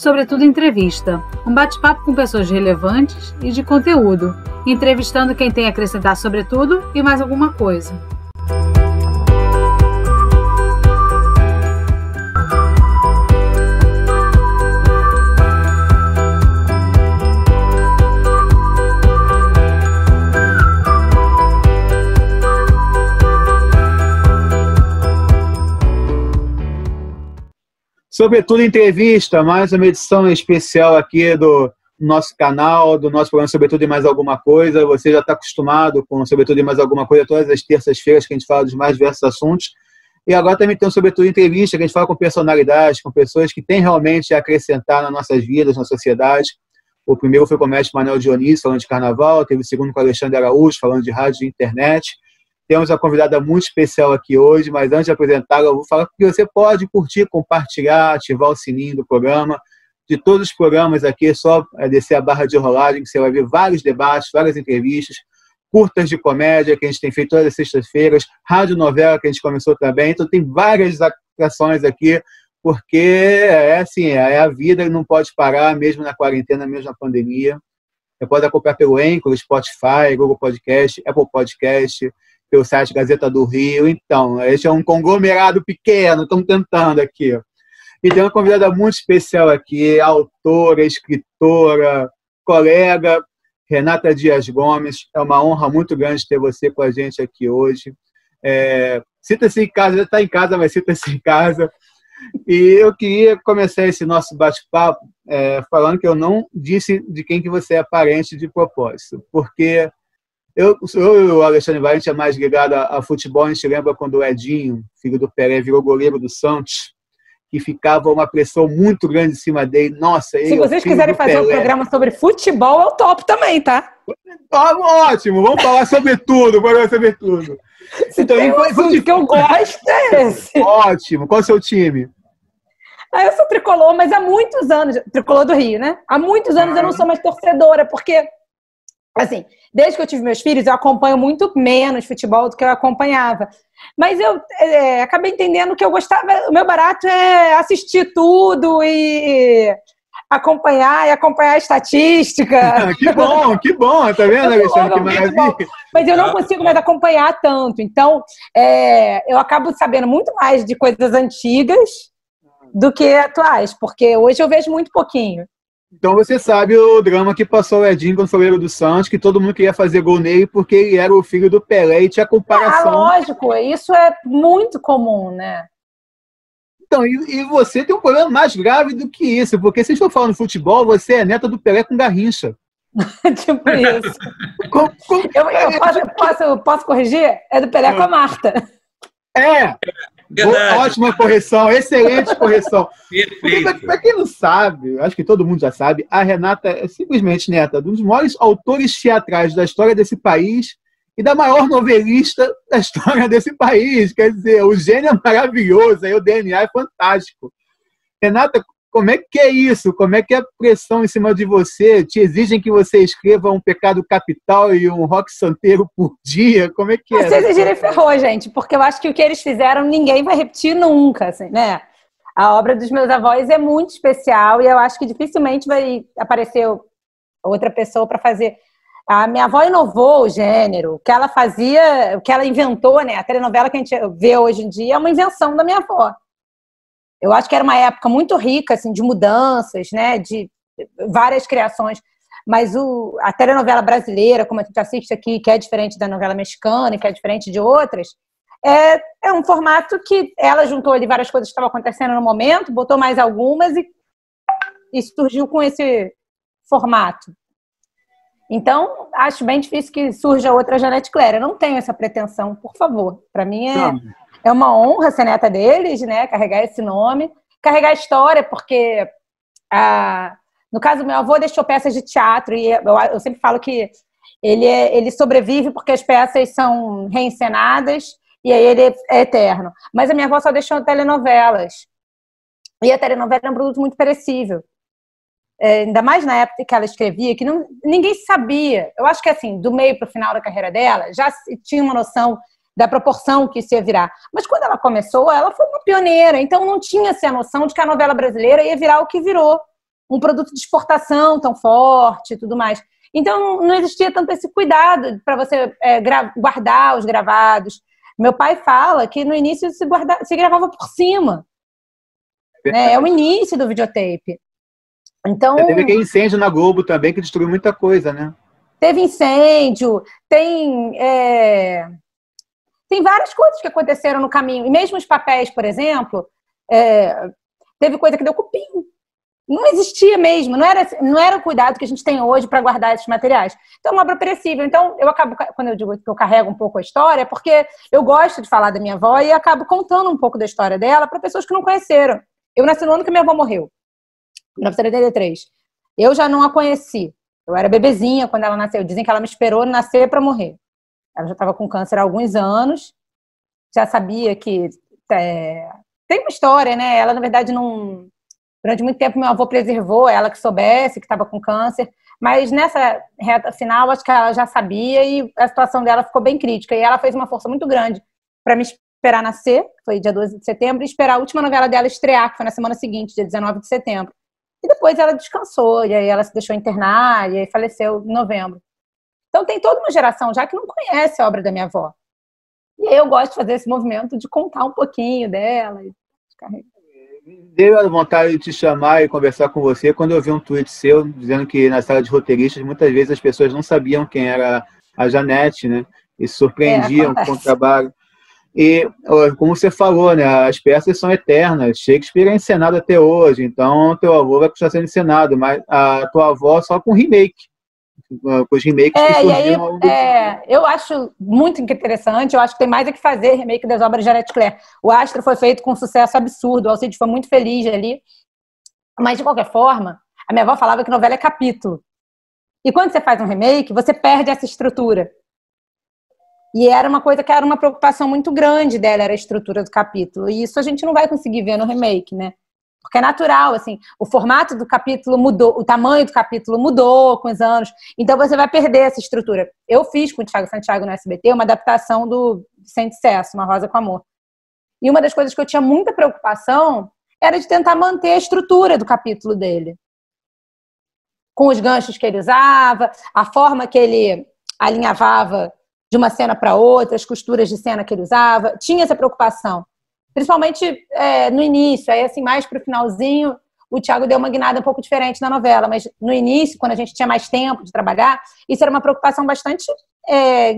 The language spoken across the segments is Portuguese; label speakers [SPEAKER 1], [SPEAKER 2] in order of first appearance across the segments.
[SPEAKER 1] Sobretudo Entrevista, um bate-papo com pessoas relevantes e de conteúdo, entrevistando quem tem a acrescentar sobre tudo e mais alguma coisa.
[SPEAKER 2] Sobretudo Entrevista, mais uma edição especial aqui do nosso canal, do nosso programa Sobretudo e Mais Alguma Coisa. Você já está acostumado com Sobretudo e Mais Alguma Coisa todas as terças-feiras que a gente fala dos mais diversos assuntos. E agora também tem o Sobretudo Entrevista, que a gente fala com personalidades, com pessoas que têm realmente a acrescentar nas nossas vidas, na sociedade. O primeiro foi com o mestre Manuel Dionísio, falando de carnaval. Teve o segundo com o Alexandre Araújo, falando de rádio e internet. Temos uma convidada muito especial aqui hoje, mas antes de apresentá-la, eu vou falar que você pode curtir, compartilhar, ativar o sininho do programa. De todos os programas aqui, é só descer a barra de rolagem, que você vai ver vários debates, várias entrevistas, curtas de comédia, que a gente tem feito todas as sextas-feiras, radionovela, que a gente começou também. Então, tem várias atrações aqui, porque é assim, é a vida e não pode parar, mesmo na quarentena, mesmo na pandemia. Você pode acompanhar pelo Anchor, Spotify, Google Podcast, Apple Podcast, pelo site Gazeta do Rio. Então, este é um conglomerado pequeno, estamos tentando aqui. E tem uma convidada muito especial aqui, autora, escritora, colega, Renata Dias Gomes. É uma honra muito grande ter você com a gente aqui hoje. Sinta-se em casa, já está em casa, mas sinta-se em casa. E eu queria começar esse nosso bate-papo falando que eu não disse de quem que você é parente de propósito, porque eu e o Alexandre Valente é mais ligado a futebol. A gente lembra quando o Edinho, filho do Pelé, virou goleiro do Santos, que ficava uma pressão muito grande em cima dele. Nossa,
[SPEAKER 3] se vocês quiserem fazer um programa sobre futebol, eu topo também, tá?
[SPEAKER 2] Ótimo, vamos falar sobre tudo, sobre tudo.
[SPEAKER 3] Se então, tem um assunto que eu gosto, é esse.
[SPEAKER 2] Ótimo, qual é o seu time?
[SPEAKER 3] Eu sou tricolor, mas há muitos anos, tricolor do Rio, né? Há muitos anos eu não sou mais torcedora, porque, assim, desde que eu tive meus filhos, eu acompanho muito menos futebol do que eu acompanhava. Mas eu acabei entendendo que eu gostava. O meu barato é assistir tudo e acompanhar a estatística.
[SPEAKER 2] Que bom, tá vendo, Alexandre? Que maravilha.
[SPEAKER 3] Mas eu não consigo mais acompanhar tanto. Então, eu acabo sabendo muito mais de coisas antigas do que atuais, porque hoje eu vejo muito pouquinho.
[SPEAKER 2] Então você sabe o drama que passou o Edinho quando foi o goleiro do Santos, que todo mundo queria fazer gol nele porque ele era o filho do Pelé e tinha comparação.
[SPEAKER 3] Lógico, isso é muito comum, né?
[SPEAKER 2] Então, e você tem um problema mais grave do que isso, porque se estou falando de futebol, você é neta do Pelé com Garrincha.
[SPEAKER 3] Tipo isso. Posso corrigir? É do Pelé com a Marta.
[SPEAKER 2] Ótima correção, excelente correção. Para quem não sabe, acho que todo mundo já sabe, a Renata é simplesmente neta de um dos maiores autores teatrais da história desse país e da maior novelista da história desse país. Quer dizer, o gênio é maravilhoso, aí o DNA é fantástico. Renata, como é que é isso? Como é que é a pressão em cima de você? Te exigem que você escreva um Pecado Capital e um Rock Santeiro por dia? Como é que é?
[SPEAKER 3] Se exigirem, ferrou, gente, porque eu acho que o que eles fizeram ninguém vai repetir nunca, assim, né? A obra dos meus avós é muito especial e eu acho que dificilmente vai aparecer outra pessoa para fazer. A minha avó inovou o gênero, o que ela fazia, o que ela inventou, né? A telenovela que a gente vê hoje em dia é uma invenção da minha avó. Eu acho que era uma época muito rica, assim, de mudanças, né, de várias criações, mas a telenovela brasileira, como a gente assiste aqui, que é diferente da novela mexicana, que é diferente de outras, é um formato que ela juntou ali várias coisas que estavam acontecendo no momento, botou mais algumas e surgiu com esse formato. Então, acho bem difícil que surja outra Janete Claire. Eu não tenho essa pretensão, por favor. Para mim é uma honra ser neta deles, né? Carregar esse nome, carregar a história, porque no caso, meu avô deixou peças de teatro e eu sempre falo que ele sobrevive porque as peças são reencenadas e aí ele é eterno. Mas a minha avó só deixou telenovelas. E a telenovela é um produto muito perecível. Ainda mais na época que ela escrevia, que ninguém sabia. Eu acho que assim, do meio para o final da carreira dela, já tinha uma noção da proporção que isso ia virar. Mas quando ela começou, ela foi uma pioneira, então não tinha-se a noção de que a novela brasileira ia virar o que virou. um produto de exportação tão forte e tudo mais. Então, não existia tanto esse cuidado para você guardar os gravados. Meu pai fala que no início se gravava por cima. Né? É o início do videotape. Então,
[SPEAKER 2] teve aquele incêndio na Globo também que destruiu muita coisa, né?
[SPEAKER 3] Teve incêndio, tem várias coisas que aconteceram no caminho. E mesmo os papéis, por exemplo, teve coisa que deu cupim. Não existia mesmo, não era o cuidado que a gente tem hoje para guardar esses materiais. Então, é uma obra perecível. Então, eu acabo, quando eu digo que eu carrego um pouco a história, é porque eu gosto de falar da minha avó e acabo contando um pouco da história dela para pessoas que não conheceram. Eu nasci no ano que minha avó morreu, em 1983. Eu já não a conheci. Eu era bebezinha quando ela nasceu. Dizem que ela me esperou nascer para morrer. Ela já estava com câncer há alguns anos. Já sabia que... tem uma história, né? Ela, na verdade, não... Durante muito tempo, meu avô preservou ela que soubesse que estava com câncer. Mas nessa reta final, acho que ela já sabia e a situação dela ficou bem crítica. E ela fez uma força muito grande para me esperar nascer, que foi dia 12 de setembro, e esperar a última novela dela estrear, que foi na semana seguinte, dia 19 de setembro. E depois ela descansou, e aí ela se deixou internar, e aí faleceu em novembro. Então tem toda uma geração já que não conhece a obra da minha avó. E aí eu gosto de fazer esse movimento de contar um pouquinho dela.
[SPEAKER 2] Deu a vontade de te chamar e conversar com você quando eu vi um tweet seu dizendo que na sala de roteiristas muitas vezes as pessoas não sabiam quem era a Janete, né? E se surpreendiam com o trabalho. E, como você falou, né, as peças são eternas. Shakespeare é encenado até hoje, então teu avô vai continuar sendo encenado, mas a tua avó só com remake. Com os remakes que surgiram.
[SPEAKER 3] Eu acho muito interessante, eu acho que tem mais a que fazer remake das obras de Janete Claire. O Astro foi feito com um sucesso absurdo, o Alcide foi muito feliz ali. Mas, de qualquer forma, a minha avó falava que novela é capítulo. E quando você faz um remake, você perde essa estrutura. E era uma coisa que era uma preocupação muito grande dela, era a estrutura do capítulo. E isso a gente não vai conseguir ver no remake, né? Porque é natural, assim, o formato do capítulo mudou, o tamanho do capítulo mudou com os anos, então você vai perder essa estrutura. Eu fiz com o Thiago Santiago no SBT uma adaptação do Sem Sucesso, Uma Rosa com Amor. E uma das coisas que eu tinha muita preocupação era de tentar manter a estrutura do capítulo dele. Com os ganchos que ele usava, a forma que ele alinhavava de uma cena para outra, as costuras de cena que ele usava, tinha essa preocupação. Principalmente no início, aí assim, mais para o finalzinho, o Thiago deu uma guinada um pouco diferente na novela, mas no início, quando a gente tinha mais tempo de trabalhar, isso era uma preocupação bastante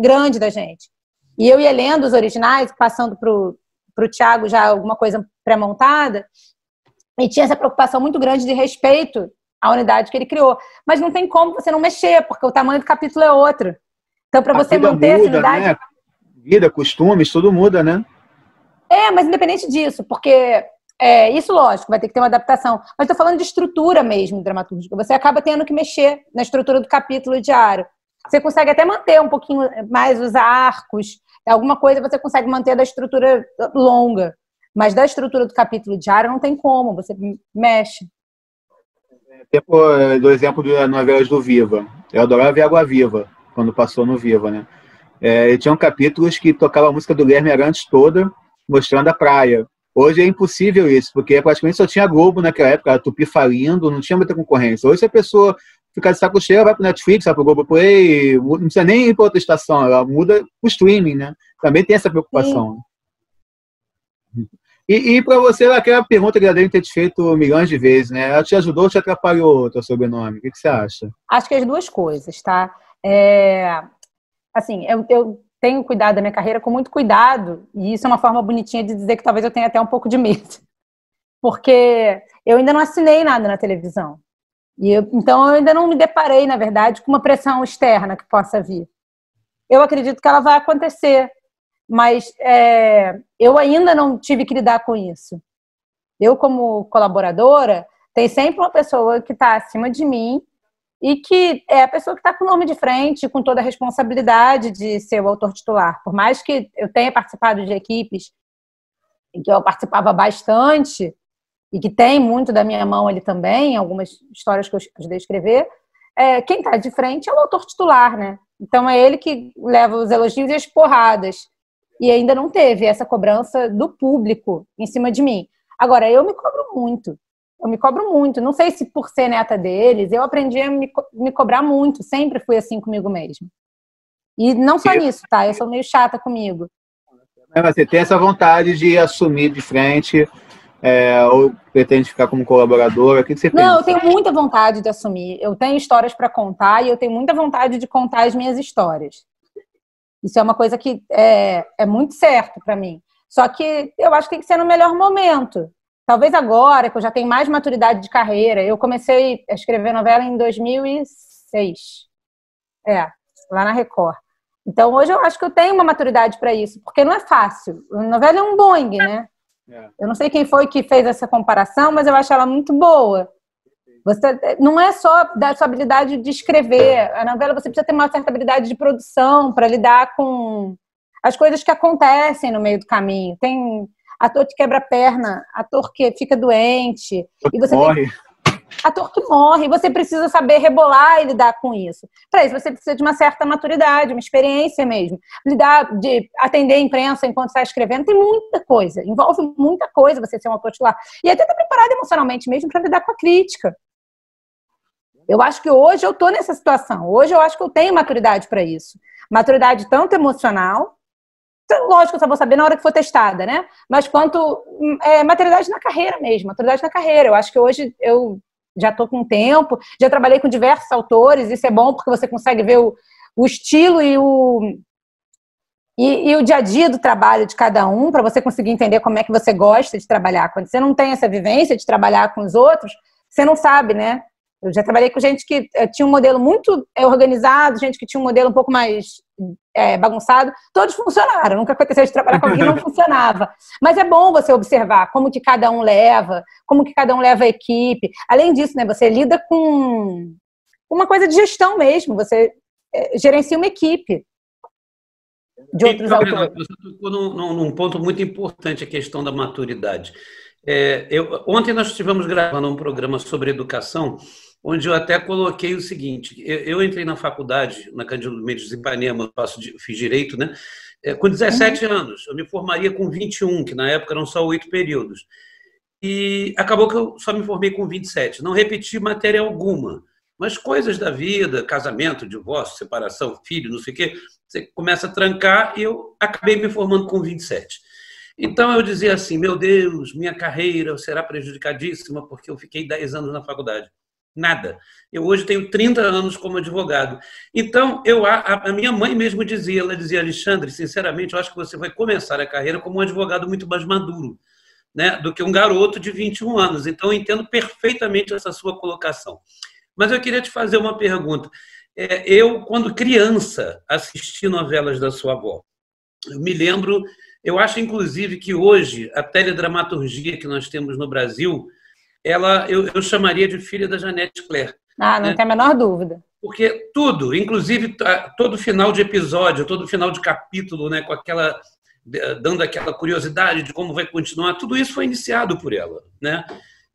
[SPEAKER 3] grande da gente. E eu ia lendo os originais, passando para o Thiago já alguma coisa pré-montada, e tinha essa preocupação muito grande de respeito à unidade que ele criou. Mas não tem como você não mexer, porque o tamanho do capítulo é outro. Então, para você manter essa unidade...
[SPEAKER 2] Né? Vida, costumes, tudo muda, né?
[SPEAKER 3] Mas independente disso, porque isso, lógico, vai ter que ter uma adaptação. Mas estou falando de estrutura mesmo, dramatúrgica. Você acaba tendo que mexer na estrutura do capítulo diário. Você consegue até manter um pouquinho mais os arcos, alguma coisa você consegue manter da estrutura longa. Mas da estrutura do capítulo diário não tem como, você mexe.
[SPEAKER 2] Do exemplo das novelas do Viva. Eu adorava ver Água Viva, quando passou no Viva, né? E tinham capítulos que tocava a música do Guilherme Arantes toda, mostrando a praia. Hoje é impossível isso, porque praticamente só tinha Globo naquela época, a Tupi falindo, não tinha muita concorrência. Hoje, se a pessoa ficar de saco cheio, vai pro Netflix, vai pro Globoplay, não precisa nem ir para outra estação, ela muda o streaming, né? Também tem essa preocupação. E para você, aquela pergunta que ela deve ter te feito milhões de vezes, né? Ela te ajudou ou te atrapalhou o teu sobrenome? O que você acha?
[SPEAKER 3] Acho que as duas coisas, tá? Assim, eu tenho cuidado da minha carreira com muito cuidado, e isso é uma forma bonitinha de dizer que talvez eu tenha até um pouco de medo. Porque eu ainda não assinei nada na televisão. Então eu ainda não me deparei, na verdade, com uma pressão externa que possa vir. Eu acredito que ela vai acontecer, mas eu ainda não tive que lidar com isso. Eu, como colaboradora, tem sempre uma pessoa que está acima de mim e que é a pessoa que está com o nome de frente, com toda a responsabilidade de ser o autor titular. Por mais que eu tenha participado de equipes em que eu participava bastante, e que tem muito da minha mão ali também, algumas histórias que eu ajudei a escrever, quem está de frente é o autor titular, né? Então é ele que leva os elogios e as porradas. E ainda não teve essa cobrança do público em cima de mim. Agora, eu me cobro muito. Eu me cobro muito. Não sei se por ser neta deles, eu aprendi a me cobrar muito. Sempre fui assim comigo mesmo. E não só nisso, tá? Eu sou meio chata comigo.
[SPEAKER 2] Mas você tem essa vontade de assumir de frente, ou pretende ficar como colaboradora? O que você pensa?
[SPEAKER 3] Não, eu tenho muita vontade de assumir. Eu tenho histórias para contar e eu tenho muita vontade de contar as minhas histórias. Isso é uma coisa que é muito certo para mim. Só que eu acho que tem que ser no melhor momento. Talvez agora, que eu já tenho mais maturidade de carreira. Eu comecei a escrever novela em 2006. Lá na Record. Então, hoje eu acho que eu tenho uma maturidade para isso, porque não é fácil. A novela é um Boeing, né? Eu não sei quem foi que fez essa comparação, mas eu acho ela muito boa. Você, não é só da sua habilidade de escrever. A novela você precisa ter uma certa habilidade de produção para lidar com as coisas que acontecem no meio do caminho. Tem ator que quebra a perna, ator que fica doente. E você
[SPEAKER 2] morre.
[SPEAKER 3] Ator que morre, você precisa saber rebolar e lidar com isso. Para isso, você precisa de uma certa maturidade, uma experiência mesmo. Lidar, de atender a imprensa enquanto está escrevendo, tem muita coisa. Envolve muita coisa você ser um autor titular. E até estar preparado emocionalmente mesmo para lidar com a crítica. Eu acho que hoje eu estou nessa situação. Hoje eu acho que eu tenho maturidade para isso. Maturidade tanto emocional, lógico, eu só vou saber na hora que for testada, né? Mas quanto maturidade na carreira mesmo, maturidade na carreira. Eu acho que hoje eu já estou com tempo, já trabalhei com diversos autores, isso é bom porque você consegue ver o estilo e o dia a dia do trabalho de cada um, para você conseguir entender como é que você gosta de trabalhar. Quando você não tem essa vivência de trabalhar com os outros, você não sabe, né? Eu já trabalhei com gente que tinha um modelo muito organizado, gente que tinha um modelo um pouco mais bagunçado. Todos funcionaram. Nunca aconteceu de trabalhar com alguém que não funcionava. Mas é bom você observar como que cada um leva, como que cada um leva a equipe. Além disso, né, você lida com uma coisa de gestão mesmo. Você gerencia uma equipe de outros autores.
[SPEAKER 4] Renata, você tocou num ponto muito importante, a questão da maturidade. Ontem nós estivemos gravando um programa sobre educação, onde eu até coloquei o seguinte: eu entrei na faculdade, na Cândido Mendes de Ipanema, fiz Direito, né? Com 17 anos. Eu me formaria com 21, que na época eram só 8 períodos. E acabou que eu só me formei com 27. Não repeti matéria alguma. Mas coisas da vida, casamento, divórcio, separação, filho, não sei o quê, você começa a trancar e eu acabei me formando com 27. Então eu dizia assim: meu Deus, minha carreira será prejudicadíssima porque eu fiquei 10 anos na faculdade. Nada. Eu hoje tenho 30 anos como advogado. Então, a minha mãe mesmo dizia, ela dizia: Alexandre, sinceramente, eu acho que você vai começar a carreira como um advogado muito mais maduro, né, do que um garoto de 21 anos. Então, eu entendo perfeitamente essa sua colocação. Mas eu queria te fazer uma pergunta. Eu, quando criança, assisti novelas da sua avó. Eu me lembro, eu acho, inclusive, que hoje a teledramaturgia que nós temos no Brasil, eu chamaria de filha da Janete Claire.
[SPEAKER 3] Não tem a menor dúvida.
[SPEAKER 4] Porque tudo, inclusive todo final de episódio, todo final de capítulo, né, com dando aquela curiosidade de como vai continuar, tudo isso foi iniciado por ela, né?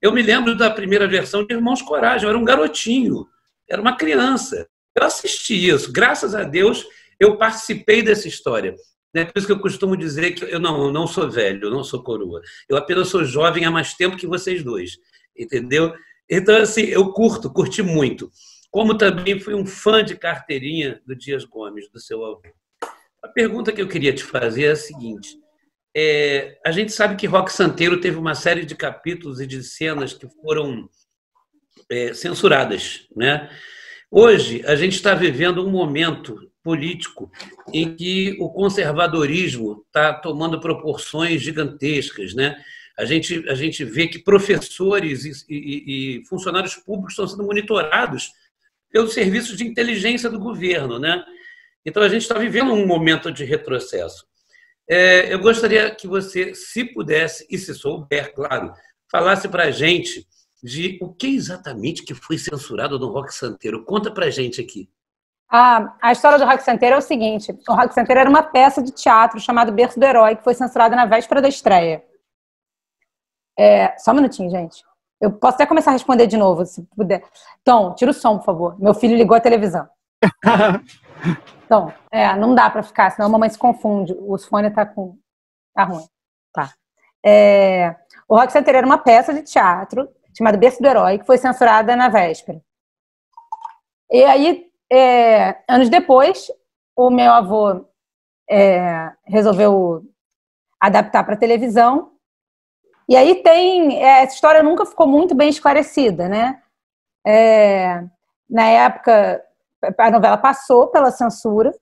[SPEAKER 4] Eu me lembro da primeira versão de Irmãos Coragem, eu era um garotinho, era uma criança. Eu assisti isso, graças a Deus eu participei dessa história. É por isso que eu costumo dizer que eu não sou velho, eu não sou coroa. Eu apenas sou jovem há mais tempo que vocês dois, entendeu? Então, assim, eu curti muito. Como também fui um fã de carteirinha do Dias Gomes, do seu avô. A pergunta que eu queria te fazer é a seguinte: a gente sabe que Roque Santeiro teve uma série de capítulos e de cenas que foram censuradas, né? Hoje, a gente está vivendo um momento político em que o conservadorismo está tomando proporções gigantescas, né? A gente vê que professores e funcionários públicos estão sendo monitorados pelos serviços de inteligência do governo, né? Então, a gente está vivendo um momento de retrocesso. Eu gostaria que você, se pudesse, e se souber, claro, falasse para a gente de o que exatamente que foi censurado no Roque Santeiro. Conta para a gente aqui.
[SPEAKER 3] A história do Roque Santeiro é o seguinte: o Roque Santeiro era uma peça de teatro chamada Berço do Herói, que foi censurada na véspera da estreia. Só um minutinho, gente. Eu posso até começar a responder de novo, se puder. Tom, tira o som, por favor. Meu filho ligou a televisão. Então, não dá para ficar, senão a mamãe se confunde. O fone tá ruim. Tá. O Roque Santeiro era uma peça de teatro chamada Berço do Herói, que foi censurada na véspera. E aí, anos depois, o meu avô resolveu adaptar para televisão. E aí essa história nunca ficou muito bem esclarecida, né? Na época, a novela passou pela censura,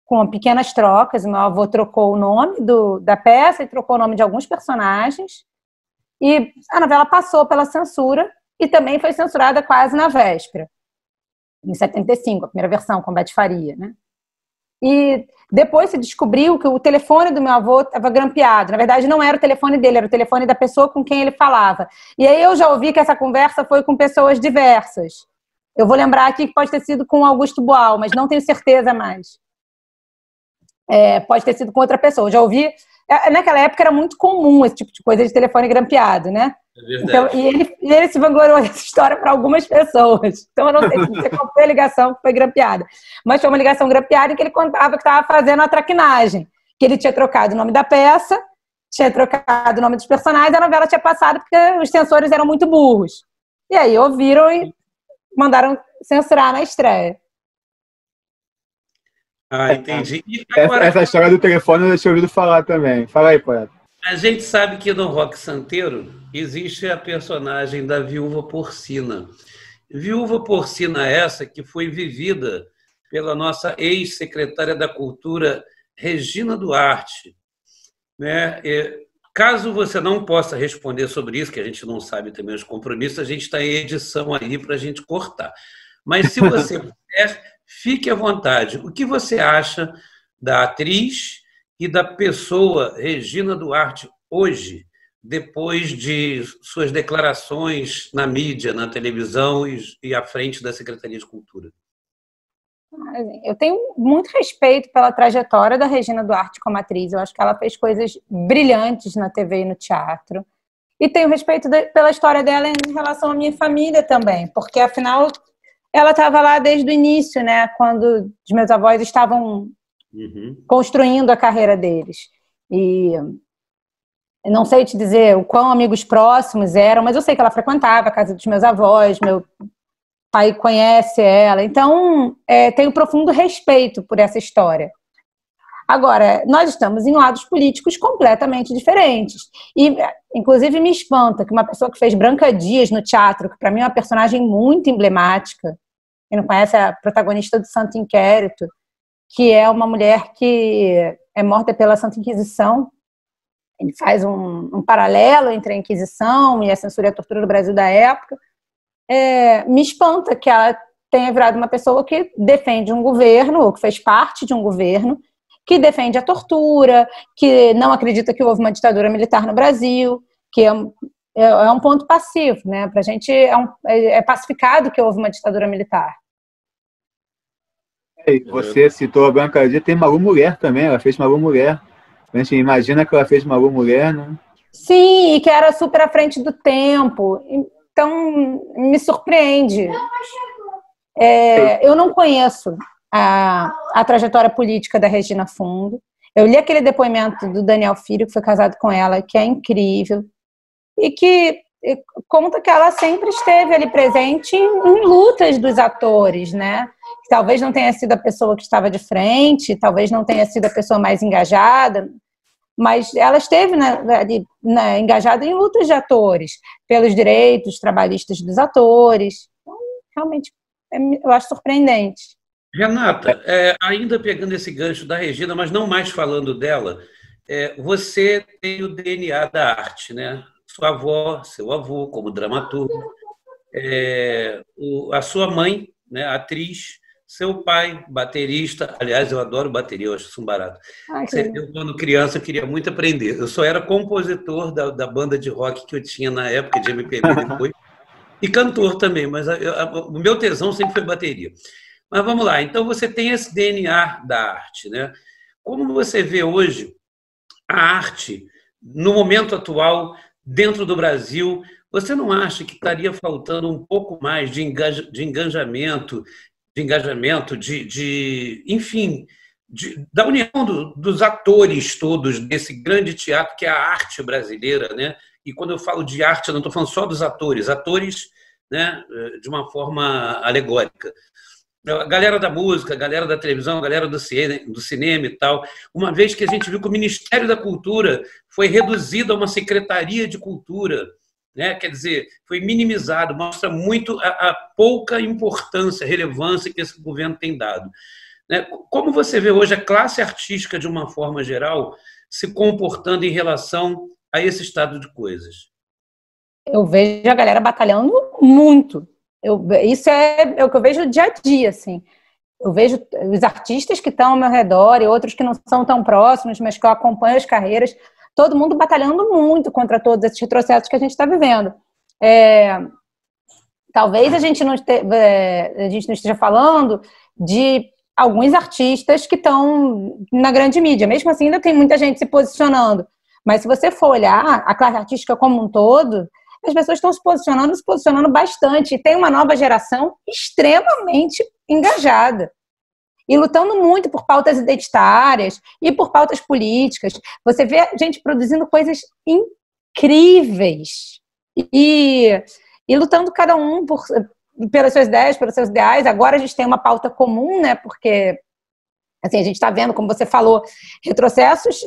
[SPEAKER 3] com pequenas trocas. Meu avô trocou o nome da peça e trocou o nome de alguns personagens. E a novela passou pela censura e também foi censurada quase na véspera, em 75, a primeira versão, com Bete Faria, né? E depois se descobriu que o telefone do meu avô estava grampeado. Na verdade, não era o telefone dele, era o telefone da pessoa com quem ele falava. E aí eu já ouvi que essa conversa foi com pessoas diversas. Eu vou lembrar aqui que pode ter sido com Augusto Boal, mas não tenho certeza mais. Pode ter sido com outra pessoa. Eu já ouvi... Naquela época era muito comum esse tipo de coisa de telefone grampeado, né? Então, e ele se vangloriou dessa história para algumas pessoas. Então eu não sei qual foi a ligação que foi grampeada. Mas foi uma ligação grampeada em que ele contava que estava fazendo a traquinagem. Que ele tinha trocado o nome da peça, tinha trocado o nome dos personagens, a novela tinha passado porque os censores eram muito burros. E aí ouviram e mandaram censurar na estreia.
[SPEAKER 4] Entendi.
[SPEAKER 2] Essa história do telefone eu tinha ouvido falar também. Fala aí, poeta.
[SPEAKER 4] A gente sabe que no Rock Santeiro existe a personagem da Viúva Porcina. Viúva Porcina essa que foi vivida pela nossa ex-secretária da Cultura, Regina Duarte. Né? Caso você não possa responder sobre isso, que a gente não sabe também os compromissos, a gente está em edição aí para a gente cortar. Mas se você puder, fique à vontade. O que você acha da atriz e da pessoa Regina Duarte hoje, depois de suas declarações na mídia, na televisão e à frente da Secretaria de Cultura?
[SPEAKER 3] Eu tenho muito respeito pela trajetória da Regina Duarte como atriz. Eu acho que ela fez coisas brilhantes na TV e no teatro. E tenho respeito pela história dela em relação à minha família também, porque, afinal, ela estava lá desde o início, né, quando os meus avós estavam construindo a carreira deles. E não sei te dizer o quão amigos próximos eram, mas eu sei que ela frequentava a casa dos meus avós, meu pai conhece ela. Então, tenho profundo respeito por essa história. Agora, nós estamos em lados políticos completamente diferentes. E, inclusive, me espanta que uma pessoa que fez Branca Dias no teatro, que para mim é uma personagem muito emblemática, quem não conhece, é a protagonista do Santo Inquérito, que é uma mulher que é morta pela Santa Inquisição. Ele faz um paralelo entre a Inquisição e a censura e a tortura do Brasil da época. Me espanta que ela tenha virado uma pessoa que defende um governo, ou que fez parte de um governo, que defende a tortura, que não acredita que houve uma ditadura militar no Brasil, que é um ponto passivo, né? Para a gente é pacificado que houve uma ditadura militar.
[SPEAKER 2] Você citou a Branca Dias, tem Malu Mulher também, ela fez Malu Mulher. A gente imagina que ela fez Malu Mulher, né? Sim,
[SPEAKER 3] e que era super à frente do tempo. Então, me surpreende. Eu não conheço a trajetória política da Regina Fundo. Eu li aquele depoimento do Daniel Filho, que foi casado com ela, que é incrível, e que conta que ela sempre esteve ali presente em lutas dos atores, né? Talvez não tenha sido a pessoa que estava de frente, talvez não tenha sido a pessoa mais engajada, mas ela esteve engajada em lutas de atores, pelos direitos trabalhistas dos atores. Então, realmente, eu acho surpreendente.
[SPEAKER 4] Renata, ainda pegando esse gancho da Regina, mas não mais falando dela, você tem o DNA da arte, né? Sua avó, seu avô, como dramaturgo, a sua mãe, né, atriz, seu pai, baterista. Aliás, eu adoro bateria, eu acho isso um barato. Eu, quando criança, eu queria muito aprender. Eu só era compositor da banda de rock que eu tinha na época, de MPB depois, e cantor também, mas o meu tesão sempre foi bateria. Mas vamos lá, então você tem esse DNA da arte, né? Como você vê hoje a arte, no momento atual, dentro do Brasil, você não acha que estaria faltando um pouco mais de engajamento, enfim, da união dos atores todos desse grande teatro que é a arte brasileira, né? E quando eu falo de arte, eu não estou falando só dos atores, né, de uma forma alegórica. A galera da música, a galera da televisão, a galera do cinema e tal, uma vez que a gente viu que o Ministério da Cultura foi reduzido a uma Secretaria de Cultura, né? Quer dizer, foi minimizado, mostra muito a pouca importância, relevância que esse governo tem dado. Né? Como você vê hoje a classe artística, de uma forma geral, se comportando em relação a esse estado de coisas?
[SPEAKER 3] Eu vejo a galera batalhando muito. Isso é o que eu vejo dia a dia, assim. Eu vejo os artistas que estão ao meu redor e outros que não são tão próximos, mas que eu acompanho as carreiras, todo mundo batalhando muito contra todos esses retrocessos que a gente está vivendo. Talvez a gente não esteja falando de alguns artistas que estão na grande mídia. Mesmo assim, ainda tem muita gente se posicionando. Mas se você for olhar a classe artística como um todo, as pessoas estão se posicionando bastante. E tem uma nova geração extremamente engajada. E lutando muito por pautas identitárias e por pautas políticas. Você vê gente produzindo coisas incríveis. E lutando cada um pelas suas ideias, pelos seus ideais. Agora a gente tem uma pauta comum, né? Porque assim, a gente está vendo, como você falou, retrocessos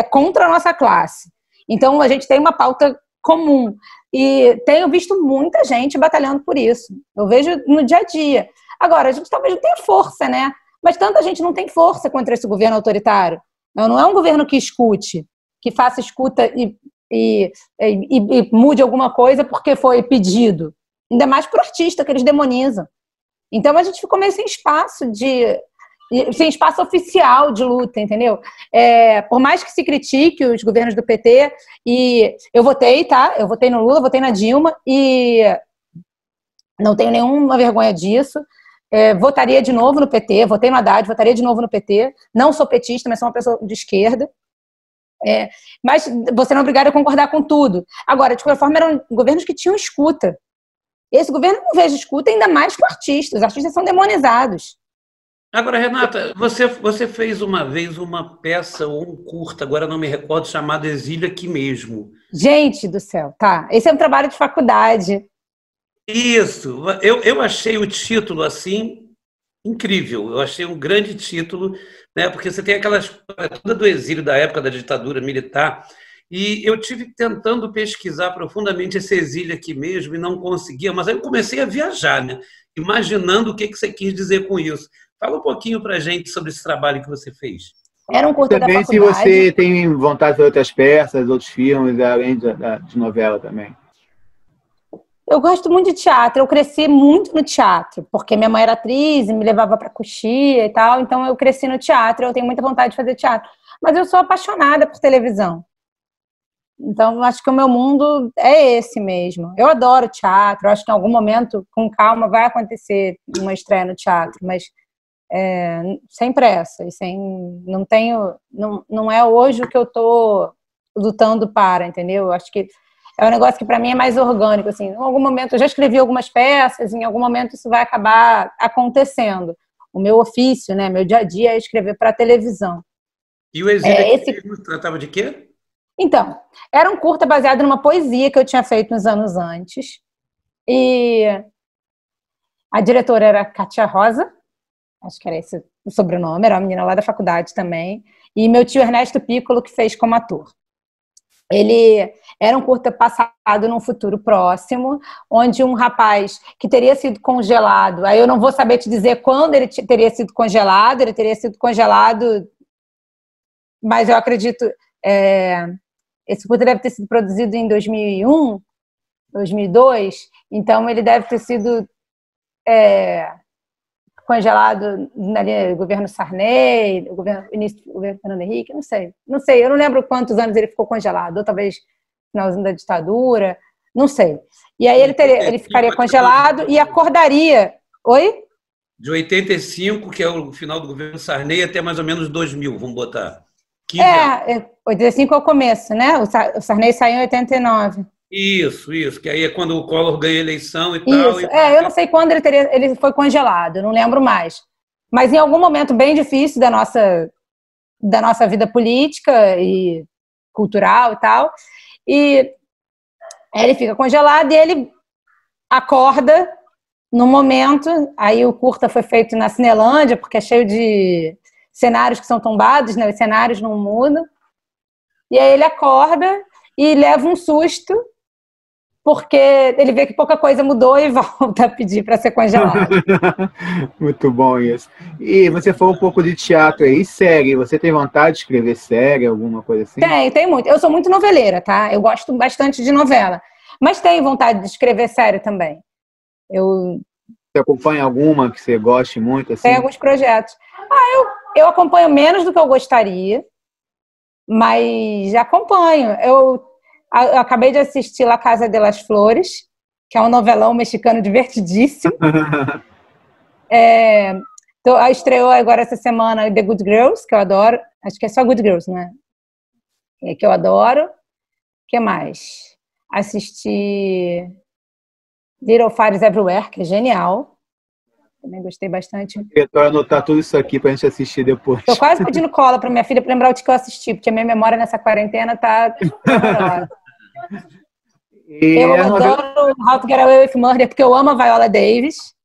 [SPEAKER 3] contra a nossa classe. Então, a gente tem uma pauta comum. E tenho visto muita gente batalhando por isso. Eu vejo no dia a dia. Agora, a gente talvez não tenha força, né? Mas tanta gente não tem força contra esse governo autoritário. Não é um governo que escute, que faça escuta e mude alguma coisa porque foi pedido. Ainda mais para o artista, que eles demonizam. Então, a gente ficou meio sem espaço oficial de luta, entendeu? Por mais que se critique os governos do PT, e eu votei, tá? Eu votei no Lula, votei na Dilma, e não tenho nenhuma vergonha disso. Votaria de novo no PT, votei no Haddad, votaria de novo no PT. Não sou petista, mas sou uma pessoa de esquerda. Mas você não é obrigado a concordar com tudo. Agora, de qualquer forma, eram governos que tinham escuta. Esse governo não vejo escuta, ainda mais com artistas. Os artistas são demonizados.
[SPEAKER 4] Agora, Renata, você fez uma vez uma peça ou um curta, agora não me recordo, chamado Exílio Aqui Mesmo.
[SPEAKER 3] Gente do céu, tá. Esse é um trabalho de faculdade.
[SPEAKER 4] Isso. Eu achei o título, assim, incrível. Eu achei um grande título, né? Porque você tem aquela história toda do exílio da época da ditadura militar, e eu tive tentando pesquisar profundamente esse exílio aqui mesmo e não conseguia, mas aí eu comecei a viajar, né? Imaginando o que você quis dizer com isso. Fala um pouquinho pra gente sobre esse trabalho que você fez.
[SPEAKER 3] Era um curta da
[SPEAKER 2] Também,
[SPEAKER 3] faculdade.
[SPEAKER 2] se você tem vontade de ver outras peças, outros filmes, além de novela também.
[SPEAKER 3] Eu gosto muito de teatro. Eu cresci muito no teatro, porque minha mãe era atriz e me levava para coxia e tal. Então, eu cresci no teatro. Eu tenho muita vontade de fazer teatro. Mas eu sou apaixonada por televisão. Então, acho que o meu mundo é esse mesmo. Eu adoro teatro. Eu acho que em algum momento, com calma, vai acontecer uma estreia no teatro. Mas sem pressa e não é hoje o que eu tô lutando para, entendeu? Eu acho que é um negócio que para mim é mais orgânico, assim. Em algum momento, eu já escrevi algumas peças, em algum momento isso vai acabar acontecendo. O meu ofício, né, meu dia a dia é escrever para televisão.
[SPEAKER 4] E o Exílio tratava de quê?
[SPEAKER 3] Então, era um curta baseado numa poesia que eu tinha feito uns anos antes. E a diretora era Kátia Rosa, acho que era esse o sobrenome, era uma menina lá da faculdade também, e meu tio Ernesto Piccolo, que fez como ator. Ele era um curta passado num futuro próximo, onde um rapaz que teria sido congelado, aí eu não vou saber te dizer quando ele teria sido congelado, mas eu acredito, esse curta deve ter sido produzido em 2001, 2002, então ele deve ter sido congelado no governo Sarney, início do governo Fernando Henrique, não sei, eu não lembro quantos anos ele ficou congelado, ou talvez finalzinho da ditadura, não sei. E aí ele ficaria congelado e acordaria. Oi?
[SPEAKER 4] De 85, que é o final do governo Sarney, até mais ou menos 2000, vamos botar.
[SPEAKER 3] 85 é o começo, né? O Sarney saiu em 89.
[SPEAKER 4] Isso, que aí é quando o Collor ganha a eleição e
[SPEAKER 3] isso.
[SPEAKER 4] tal.
[SPEAKER 3] Eu não sei quando ele foi congelado, eu não lembro mais. Mas em algum momento bem difícil da nossa vida política e cultural e tal, e ele fica congelado e ele acorda no momento. Aí o curta foi feito na Cinelândia, porque é cheio de cenários que são tombados, né? Os cenários não mudam. E aí ele acorda e leva um susto, porque ele vê que pouca coisa mudou e volta a pedir para ser congelado.
[SPEAKER 2] Muito bom isso. E você falou um pouco de teatro aí, série. Você tem vontade de escrever série, alguma coisa assim?
[SPEAKER 3] Tem muito. Eu sou muito noveleira, tá? Eu gosto bastante de novela. Mas tenho vontade de escrever série também.
[SPEAKER 2] Você acompanha alguma que você goste muito? Assim?
[SPEAKER 3] Tem alguns projetos. Eu acompanho menos do que eu gostaria, mas acompanho. Eu acabei de assistir La Casa de las Flores, que é um novelão mexicano divertidíssimo. Estreou agora essa semana The Good Girls, que eu adoro. Acho que é só Good Girls, né? Que eu adoro. O que mais? Assisti Little Fires Everywhere, que é genial. Também gostei bastante.
[SPEAKER 2] Eu tô anotar tudo isso aqui pra gente assistir depois.
[SPEAKER 3] Tô quase pedindo cola pra minha filha pra lembrar o que eu assisti, porque a minha memória nessa quarentena tá horrorosa. Eu adoro How to Get Away with Murder, porque eu amo a Viola Davis.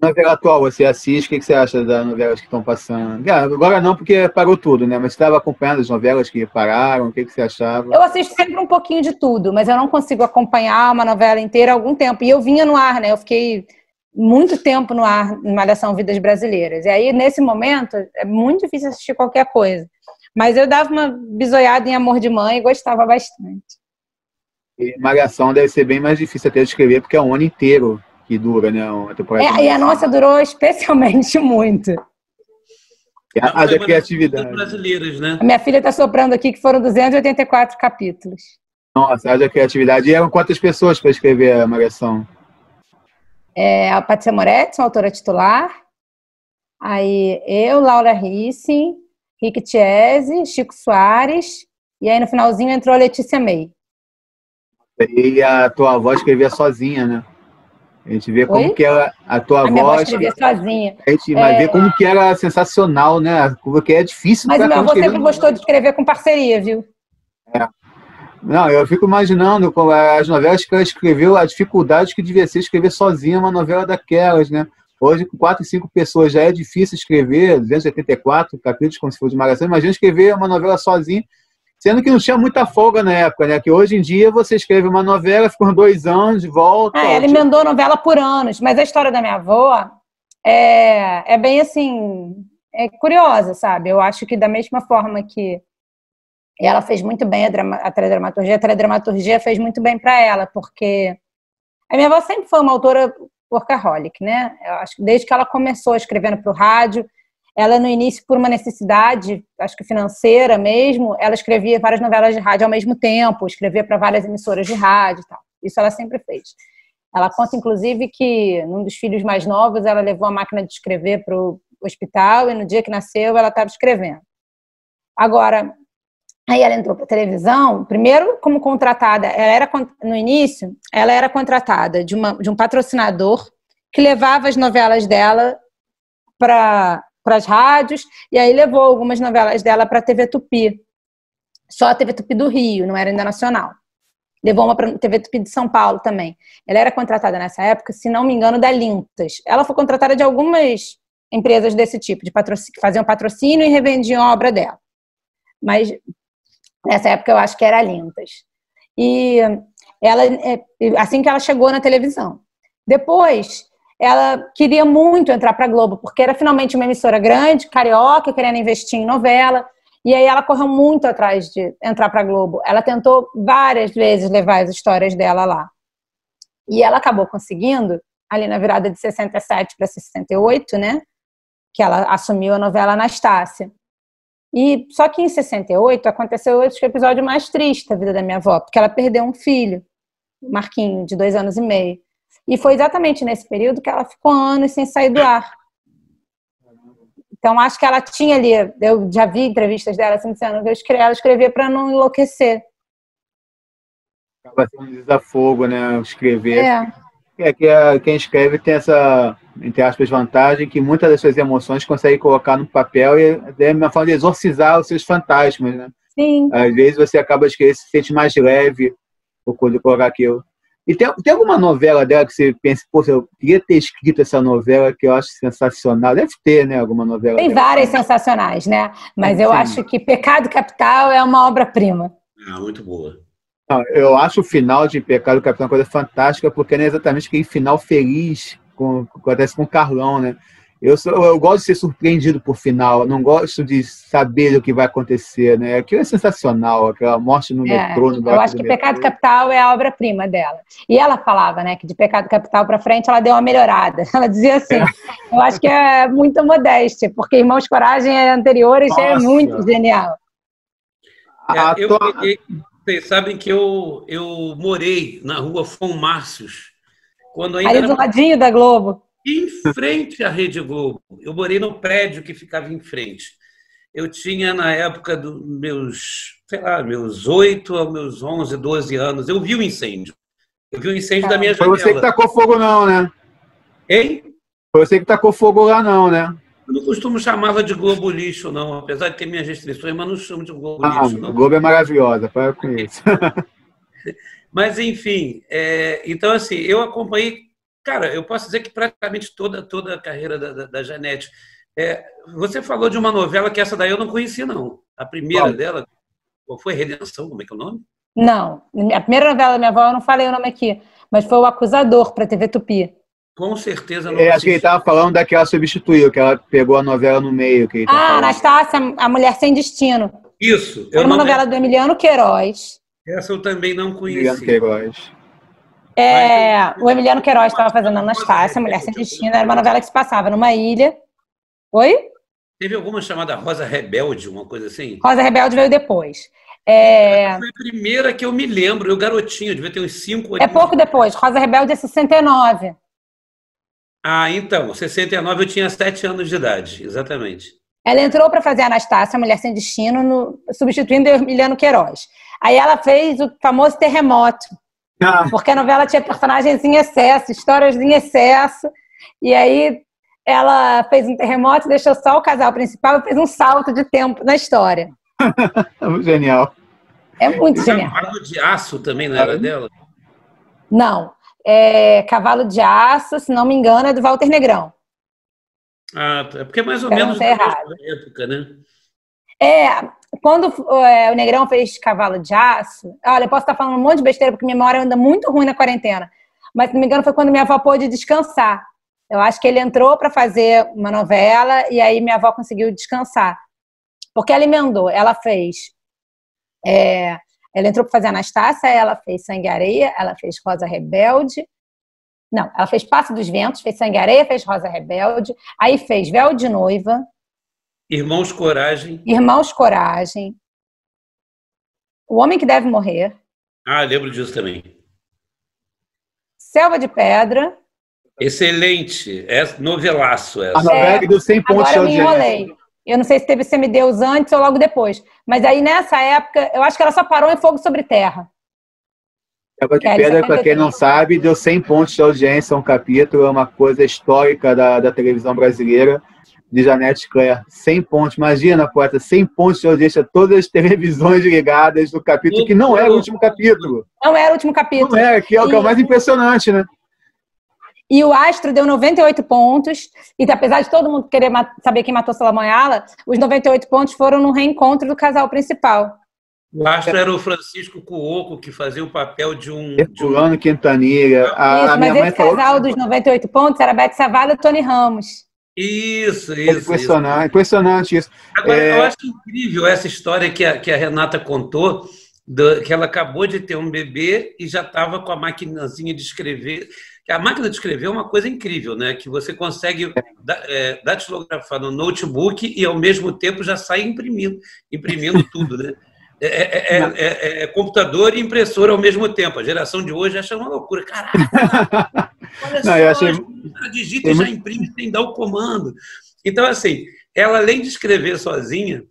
[SPEAKER 2] Novela atual, você assiste? O que você acha das novelas que estão passando? Agora não, porque parou tudo, né? Mas você estava acompanhando as novelas que pararam, o que você achava?
[SPEAKER 3] Eu assisto sempre um pouquinho de tudo, mas eu não consigo acompanhar uma novela inteira há algum tempo. E eu vinha no ar, né? Eu fiquei muito tempo no ar em Malhação Vidas Brasileiras. E aí, nesse momento, é muito difícil assistir qualquer coisa. Mas eu dava uma bisoiada em Amor de Mãe e gostava bastante.
[SPEAKER 2] E Malhação deve ser bem mais difícil até de escrever, porque é um ano inteiro que dura, né? Uma temporada
[SPEAKER 3] e a nossa durou especialmente muito.
[SPEAKER 2] Haja criatividade.
[SPEAKER 4] Brasileiras, né?
[SPEAKER 3] A minha filha está soprando aqui que foram 284 capítulos.
[SPEAKER 2] Nossa, haja criatividade. E eram quantas pessoas para escrever a Malhação?
[SPEAKER 3] A Patrícia Moretti, autora titular. Aí eu, Laura Rissing, Rick Tiese, Chico Soares. E aí no finalzinho entrou a Letícia May.
[SPEAKER 2] E a tua avó escrevia sozinha, né? A gente vê como que era a tua voz.
[SPEAKER 3] Minha avó escrevia sozinha.
[SPEAKER 2] A gente vai ver como que era sensacional, né? Porque é difícil.
[SPEAKER 3] Mas minha avó sempre gostou de escrever com parceria, viu?
[SPEAKER 2] Não, eu fico imaginando as novelas que ela escreveu, a dificuldade que devia ser escrever sozinha uma novela daquelas, né? Hoje, com 4 e 5 pessoas já é difícil escrever 284 capítulos, como se fosse de Malhação. Imagina escrever uma novela sozinha, sendo que não tinha muita folga na época, né? Que hoje em dia você escreve uma novela, fica uns 2 anos, volta...
[SPEAKER 3] Ela emendou novela por anos, mas a história da minha avó é bem assim, é curiosa, sabe? Eu acho que da mesma forma que ela fez muito bem a teledramaturgia fez muito bem para ela, porque a minha avó sempre foi uma autora workaholic, né? Eu acho que desde que ela começou escrevendo para o rádio, ela no início, por uma necessidade, acho que financeira mesmo, ela escrevia várias novelas de rádio ao mesmo tempo, escrevia para várias emissoras de rádio e tal. Isso ela sempre fez. Ela conta, inclusive, que num dos filhos mais novos, ela levou a máquina de escrever para o hospital e no dia que nasceu, ela estava escrevendo. Agora, aí ela entrou para a televisão, primeiro como contratada, no início, ela era contratada de um patrocinador que levava as novelas dela para as rádios, e aí levou algumas novelas dela para a TV Tupi. Só a TV Tupi do Rio, não era ainda nacional. Levou uma para a TV Tupi de São Paulo também. Ela era contratada nessa época, se não me engano, da Lintas. Ela foi contratada de algumas empresas desse tipo, que faziam patrocínio e revendiam a obra dela. Mas nessa época eu acho que era a Lintas. E ela, assim que ela chegou na televisão. Depois, ela queria muito entrar para a Globo, porque era finalmente uma emissora grande, carioca, querendo investir em novela. E aí ela correu muito atrás de entrar para a Globo. Ela tentou várias vezes levar as histórias dela lá. E ela acabou conseguindo, ali na virada de 67 para 68, né? Que ela assumiu a novela Anastácia. E só que em 68 aconteceu o episódio mais triste da vida da minha avó, porque ela perdeu um filho, Marquinho, de 2 anos e meio. E foi exatamente nesse período que ela ficou anos sem sair do ar. Então, acho que ela tinha ali, eu já vi entrevistas dela assim, dizendo que ela escrevia para não enlouquecer.
[SPEAKER 2] Acaba sendo um desafogo, né? Escrever. quem escreve tem essa, entre aspas, vantagem que muitas das suas emoções consegue colocar no papel e é uma forma de exorcizar os seus fantasmas, né?
[SPEAKER 3] Sim.
[SPEAKER 2] Às vezes você acaba escrevendo, se sente mais leve por colocar aquilo. E tem alguma novela dela que você pensa, pô, eu queria ter escrito essa novela que eu acho sensacional? Deve ter, né, alguma novela
[SPEAKER 3] Tem
[SPEAKER 2] dela.
[SPEAKER 3] várias sensacionais, né? Mas eu
[SPEAKER 2] Sim.
[SPEAKER 3] acho que Pecado Capital é uma obra-prima.
[SPEAKER 4] Ah, muito boa.
[SPEAKER 2] Não, eu acho o final de Pecado Capital uma coisa fantástica, porque não é exatamente aquele final feliz que acontece com o Carlão, né? Eu gosto de ser surpreendido por final, não gosto de saber o que vai acontecer, né? Aquilo é sensacional, aquela morte no metrô.
[SPEAKER 3] Eu acho que Pecado Capital é a obra-prima dela. E ela falava, né, que de Pecado Capital para frente ela deu uma melhorada. Ela dizia assim, eu acho que é muita modéstia, porque Irmãos Coragem anterior e já é muito genial.
[SPEAKER 4] Vocês sabem que eu morei na rua Fom Márcios, quando ainda
[SPEAKER 3] ali do ladinho da Globo.
[SPEAKER 4] Em frente à Rede Globo. Eu morei no prédio que ficava em frente. Eu tinha, na época dos meus 8 aos meus 11, 12 anos, eu vi o incêndio. Eu vi o incêndio da minha janela.
[SPEAKER 2] Foi você que tacou fogo não, né?
[SPEAKER 4] Hein?
[SPEAKER 2] Foi você que tacou fogo lá não, né?
[SPEAKER 4] Eu não costumo chamá-la de Globo Lixo, não. Apesar de ter minhas restrições, mas não chamo de Globo Lixo, não.
[SPEAKER 2] A Globo é maravilhosa, para com isso.
[SPEAKER 4] Mas, enfim, então, assim, eu acompanhei. Cara, eu posso dizer que praticamente toda a carreira da Janete. Você falou de uma novela que essa daí eu não conheci, não. A primeira dela, qual foi? Redenção, como é que é o nome?
[SPEAKER 3] Não, a primeira novela da minha avó, eu não falei o nome aqui, mas foi O Acusador, para a TV Tupi.
[SPEAKER 4] Com certeza não.
[SPEAKER 2] Acho que ele estava falando da que ela substituiu, que ela pegou a novela no meio. Que
[SPEAKER 3] Anastácia, A Mulher Sem Destino.
[SPEAKER 4] Isso.
[SPEAKER 3] Era uma novela do Emiliano Queiroz.
[SPEAKER 4] Essa eu também não conheci.
[SPEAKER 2] Emiliano Queiroz.
[SPEAKER 3] O Emiliano Queiroz estava fazendo Anastácia, A Mulher Sem Destino. Era uma novela que se passava numa ilha. Oi?
[SPEAKER 4] Teve alguma chamada Rosa Rebelde, uma coisa assim?
[SPEAKER 3] Rosa Rebelde veio depois.
[SPEAKER 4] Foi a primeira que eu me lembro. Eu garotinho, devia ter uns 5 anos.
[SPEAKER 3] É pouco depois. Rosa Rebelde é 69.
[SPEAKER 4] Ah, então. 69 eu tinha 7 anos de idade, exatamente.
[SPEAKER 3] Ela entrou para fazer Anastácia, A Mulher Sem Destino, substituindo o Emiliano Queiroz. Aí ela fez o famoso Terremoto. Porque a novela tinha personagens em excesso, histórias em excesso. E aí ela fez um terremoto, deixou só o casal principal e fez um salto de tempo na história.
[SPEAKER 2] Genial.
[SPEAKER 3] É muito genial.
[SPEAKER 4] Cavalo de Aço também não era dela?
[SPEAKER 3] Não. Cavalo de Aço, se não me engano, é do Walter Negrão.
[SPEAKER 4] Ah, é porque é mais ou menos da mesma época, né?
[SPEAKER 3] Quando o Negrão fez Cavalo de Aço, olha, eu posso estar falando um monte de besteira, porque minha memória anda muito ruim na quarentena, mas, se não me engano, foi quando minha avó pôde descansar. Eu acho que ele entrou para fazer uma novela e aí minha avó conseguiu descansar. Porque ela emendou, ela fez... ela entrou para fazer Anastácia, ela fez Sangue e Areia, ela fez Rosa Rebelde. Não, ela fez Passo dos Ventos, fez Sangue e Areia, fez Rosa Rebelde, aí fez Véu de Noiva.
[SPEAKER 4] Irmãos Coragem.
[SPEAKER 3] Irmãos Coragem. O Homem que Deve Morrer.
[SPEAKER 4] Ah, lembro disso também.
[SPEAKER 3] Selva de Pedra.
[SPEAKER 4] Excelente. Novelaço essa.
[SPEAKER 2] A novela que deu 100 pontos
[SPEAKER 3] agora eu me enrolei. Eu não sei se teve Semideus antes ou logo depois. Mas aí, nessa época, eu acho que ela só parou em Fogo sobre Terra.
[SPEAKER 2] Selva de Pedra, para quem não sabe, deu 100 pontos de audiência, um capítulo, é uma coisa histórica da televisão brasileira, de Janete Claire. 100 pontos, imagina, poeta, 100 pontos de audiência, todas as televisões ligadas do capítulo, que não era o último capítulo.
[SPEAKER 3] Não era o último capítulo.
[SPEAKER 2] Não era, que é o mais impressionante, né?
[SPEAKER 3] E o Astro deu 98 pontos, e apesar de todo mundo querer saber quem matou Salamanhala, os 98 pontos foram no reencontro do casal principal.
[SPEAKER 4] O Astro era o Francisco Cuoco, que fazia o papel de um...
[SPEAKER 2] Herculano Quintanilha.
[SPEAKER 3] Mas esse casal dos 98 pontos era Beth Savala e Tony Ramos.
[SPEAKER 4] Isso.
[SPEAKER 2] Impressionante isso.
[SPEAKER 4] Agora, eu acho incrível essa história que a Renata contou, que ela acabou de ter um bebê e já estava com a maquinazinha de escrever. A máquina de escrever é uma coisa incrível, né? Que você consegue datilografar no notebook e, ao mesmo tempo, já sai imprimindo tudo, né? Computador e impressora ao mesmo tempo. A geração de hoje acha uma loucura. Caraca! Olha só, ela digita e já imprime sem dar o comando. Então, assim, ela, além de escrever sozinha,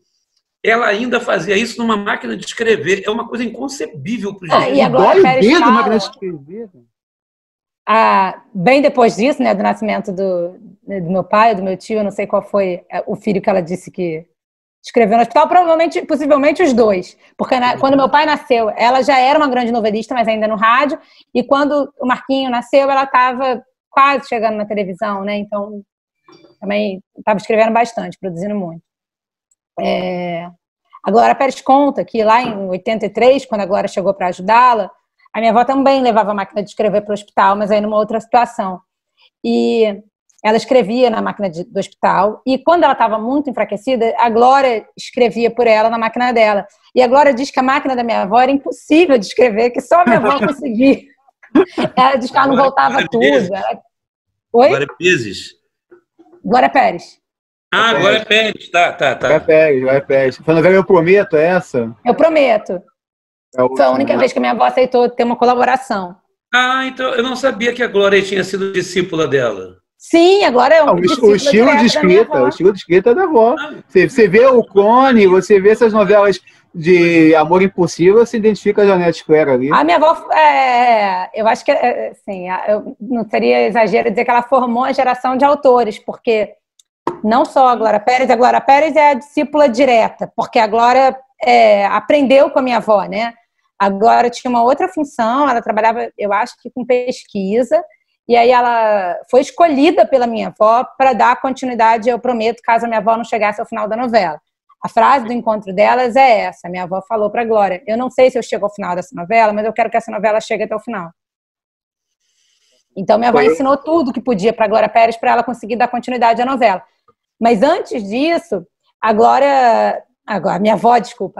[SPEAKER 4] ela ainda fazia isso numa máquina de escrever. É uma coisa inconcebível para o
[SPEAKER 3] E agora
[SPEAKER 2] dói o dedo, máquina de escrever.
[SPEAKER 3] bem depois disso, né, do nascimento do meu pai, do meu tio, eu não sei qual foi o filho que ela disse que escreveu no hospital, possivelmente os dois, porque quando meu pai nasceu, ela já era uma grande novelista, mas ainda no rádio, e quando o Marquinho nasceu, ela estava quase chegando na televisão, né, então também estava escrevendo bastante, produzindo muito. A Glória Pérez conta que lá em 83, quando a Glória chegou para ajudá-la, a minha avó também levava a máquina de escrever para o hospital, mas aí numa outra situação. E ela escrevia na máquina do hospital, e quando ela estava muito enfraquecida, a Glória escrevia por ela na máquina dela. E a Glória diz que a máquina da minha avó era impossível de escrever, que só a minha avó conseguia. Ela diz que ela não voltava tudo. Oi?
[SPEAKER 4] Glória Pérez.
[SPEAKER 3] Glória Pérez.
[SPEAKER 4] Glória Pérez, tá.
[SPEAKER 2] Glória Pérez. Falando, velho, eu prometo essa?
[SPEAKER 3] Eu prometo. Foi a única vez que a minha avó aceitou ter uma colaboração.
[SPEAKER 4] Então eu não sabia que a Glória tinha sido discípula dela.
[SPEAKER 3] Sim, a Glória é
[SPEAKER 2] o estilo de escrita é da avó. Você vê o Clone, você vê essas novelas de amor impossível, você identifica a Janete Claire ali.
[SPEAKER 3] A minha avó, eu acho que, assim, eu não seria exagero dizer que ela formou a geração de autores, porque não só a Glória Pérez é a discípula direta, porque a Glória aprendeu com a minha avó, né? A Glória tinha uma outra função, ela trabalhava, eu acho que com pesquisa, e aí ela foi escolhida pela minha avó para dar continuidade, eu prometo, caso a minha avó não chegasse ao final da novela. A frase do encontro delas é essa, minha avó falou para a Glória, eu não sei se eu chego ao final dessa novela, mas eu quero que essa novela chegue até o final. Então minha avó ensinou tudo que podia para a Glória Pérez para ela conseguir dar continuidade à novela. Mas antes disso, minha avó,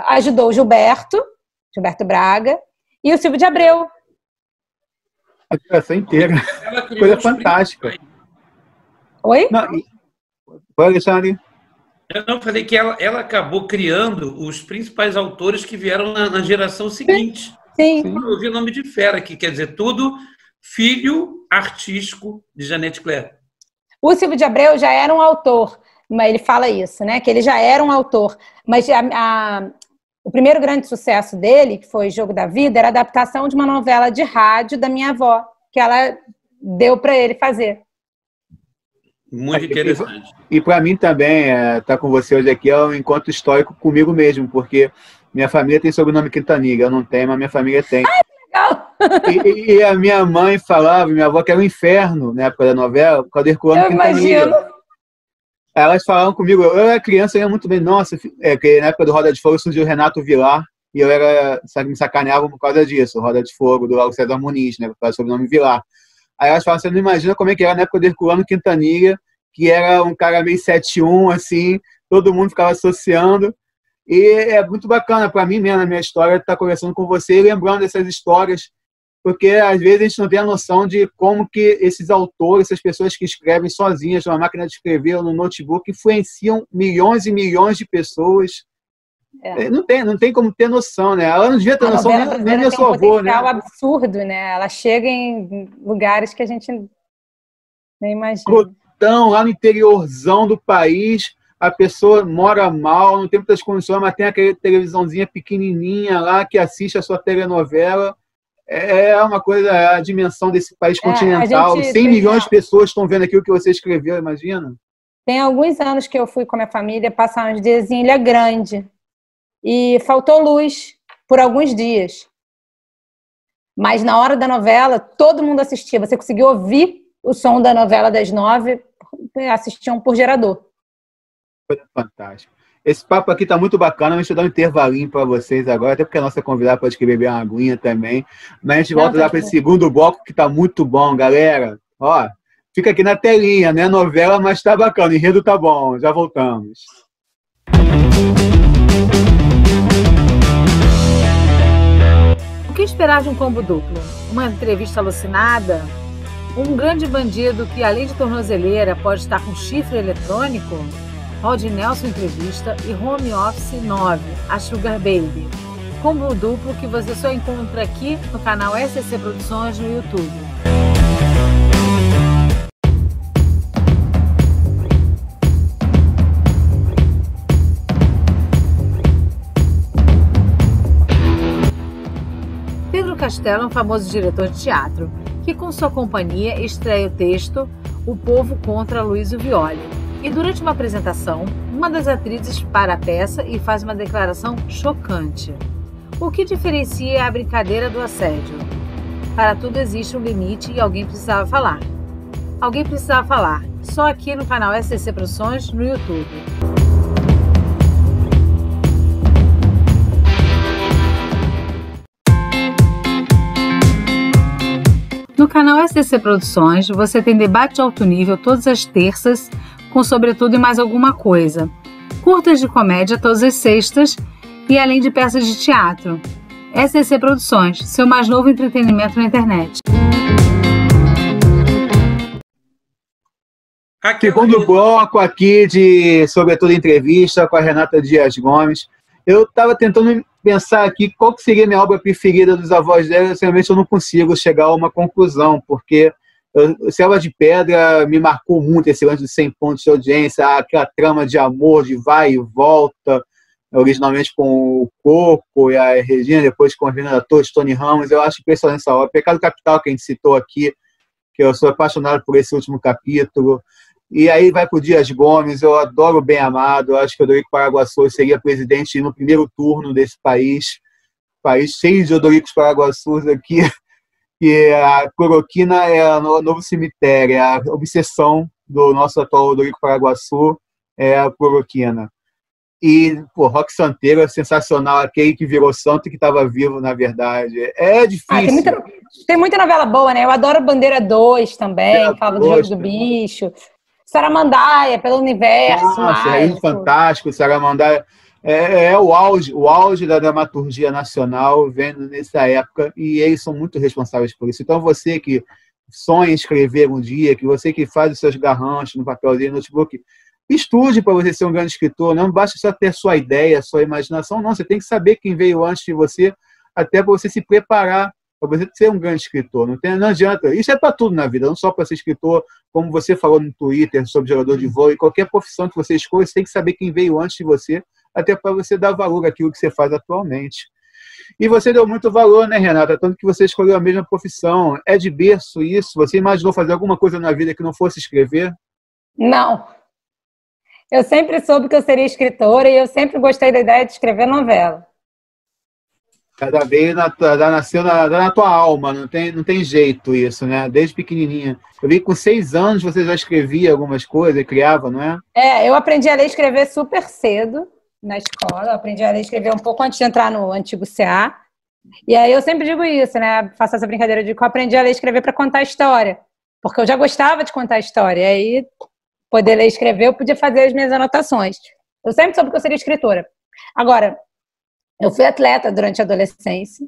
[SPEAKER 3] ajudou o Gilberto Braga e o Silvio de Abreu.
[SPEAKER 2] A geração inteira. Coisa fantástica.
[SPEAKER 3] Oi?
[SPEAKER 2] Oi, Alexandre.
[SPEAKER 4] Eu falei que ela acabou criando os principais autores que vieram na geração seguinte.
[SPEAKER 3] Sim.
[SPEAKER 4] Eu ouvi o nome de fera aqui, quer dizer, tudo filho artístico de Janete Claire.
[SPEAKER 3] O Silvio de Abreu já era um autor, mas ele fala isso, né? Que ele já era um autor. Mas o primeiro grande sucesso dele, que foi Jogo da Vida, era a adaptação de uma novela de rádio da minha avó, que ela deu para ele fazer.
[SPEAKER 4] Muito interessante.
[SPEAKER 2] E para mim também, estar com você hoje aqui é um encontro histórico comigo mesmo, porque minha família tem sobrenome Quintanilha, eu não tenho, mas minha família tem.
[SPEAKER 3] Legal!
[SPEAKER 2] E a minha mãe falava, minha avó, que era um inferno na época da novela, por causa do Herculano Quintanilha.
[SPEAKER 3] Imagino.
[SPEAKER 2] Elas falavam comigo, eu era criança, eu ia muito bem, nossa, porque na época do Roda de Fogo surgiu o Renato Vilar, e eu me sacaneava por causa disso, Roda de Fogo, do Lago César Muniz, né, por causa do sobrenome Vilar. Aí elas falavam, você não imagina como é que era na época do Herculano Quintanilha, que era um cara meio 7-1, assim, todo mundo ficava associando, e é muito bacana para mim mesmo, na minha história, estar conversando com você e lembrando dessas histórias, porque às vezes a gente não tem a noção de como que esses autores, essas pessoas que escrevem sozinhas numa máquina de escrever ou no notebook, influenciam milhões e milhões de pessoas. Não tem como ter noção, né? Ela não devia ter noção nem da sua avó, né? É um
[SPEAKER 3] absurdo, né? Ela chega em lugares que a gente nem imagina.
[SPEAKER 2] Então, lá no interiorzão do país, a pessoa mora mal, não tem muitas condições, mas tem aquela televisãozinha pequenininha lá que assiste a sua telenovela. É uma coisa, a dimensão desse país continental. 100 milhões de pessoas estão vendo aquilo que você escreveu, imagina?
[SPEAKER 3] Tem alguns anos que eu fui com a minha família passar uns dias em Ilha Grande. E faltou luz por alguns dias. Mas na hora da novela, todo mundo assistia. Você conseguiu ouvir o som da novela das 9, assistiam por gerador.
[SPEAKER 2] Fantástico. Esse papo aqui tá muito bacana, mas deixa eu dar um intervalinho para vocês agora, até porque a nossa convidada pode beber uma aguinha também. Mas a gente volta lá para esse segundo bloco que tá muito bom, galera. Ó, fica aqui na telinha, né? Novela, mas tá bacana, o enredo tá bom. Já voltamos.
[SPEAKER 1] O que esperar de um combo duplo? Uma entrevista alucinada? Um grande bandido que, além de tornozeleira, pode estar com chifre eletrônico? Rod Nelson entrevista e Home Office 9, a Sugar Baby. Combo duplo que você só encontra aqui no canal SCC Produções no YouTube. Castelo é um famoso diretor de teatro, que com sua companhia estreia o texto O Povo contra Luísio Violi. E durante uma apresentação, uma das atrizes para a peça e faz uma declaração chocante. O que diferencia a brincadeira do assédio? Para tudo existe um limite e alguém precisava falar. Alguém precisava falar. Só aqui no canal SCC Produções, no YouTube. No canal SCC Produções, você tem debate de alto nível todas as terças, com sobretudo e mais alguma coisa. Curtas de comédia todas as sextas e além de peças de teatro. SCC Produções, seu mais novo entretenimento na internet.
[SPEAKER 2] Segundo bloco aqui de Sobretudo Entrevista com a Renata Dias Gomes. Eu estava tentando pensar aqui qual que seria a minha obra preferida dos avós dela, realmente eu não consigo chegar a uma conclusão, porque Selva de Pedra me marcou muito esse lance de 100 pontos de audiência, aquela trama de amor, de vai e volta, originalmente com o Coco e a Regina, depois com a Fernanda Torres, Tony Ramos. Eu acho impressionante essa obra. Pecado Capital, que a gente citou aqui, que eu sou apaixonado por esse último capítulo. E aí vai para o Dias Gomes, eu adoro o Bem Amado, eu acho que o Odorico Paraguaçu seria presidente no primeiro turno desse país cheio de Odoricos Paraguaçus aqui, que a cloroquina é o novo cemitério, a obsessão do nosso atual Odorico Paraguaçu é a cloroquina. E, Roque Santeiro é sensacional, aquele que virou santo e que estava vivo, na verdade. É difícil.
[SPEAKER 3] Tem muita novela boa, né? Eu adoro Bandeira 2 também, falava do Jogo do Bicho. Saramandaia, pelo universo.
[SPEAKER 2] Nossa, Reino Fantástico, Saramandaia. É o auge da dramaturgia nacional, vendo nessa época, e eles são muito responsáveis por isso. Então, você que sonha em escrever um dia, que você que faz os seus garranchos no papelzinho, no notebook, estude para você ser um grande escritor. Não basta só ter sua ideia, sua imaginação, não. Você tem que saber quem veio antes de você, até para você se preparar para você ser um grande escritor. Não adianta. Isso é para tudo na vida, não só para ser escritor, como você falou no Twitter sobre jogador de vôlei. Qualquer profissão que você escolha, você tem que saber quem veio antes de você, até para você dar valor àquilo que você faz atualmente. E você deu muito valor, né, Renata? Tanto que você escolheu a mesma profissão. É de berço isso? Você imaginou fazer alguma coisa na vida que não fosse escrever?
[SPEAKER 3] Não. Eu sempre soube que eu seria escritora e eu sempre gostei da ideia de escrever novela.
[SPEAKER 2] Nasceu na tua alma, não tem jeito isso, né? Desde pequenininha. Eu vi que com 6 anos você já escrevia algumas coisas, criava, não é?
[SPEAKER 3] Eu aprendi a ler e escrever super cedo na escola. Eu aprendi a ler e escrever um pouco antes de entrar no antigo CA. E aí eu sempre digo isso, né? Faço essa brincadeira de que eu aprendi a ler e escrever para contar história. Porque eu já gostava de contar história. E aí, poder ler e escrever, eu podia fazer as minhas anotações. Eu sempre soube que eu seria escritora. Agora, eu fui atleta durante a adolescência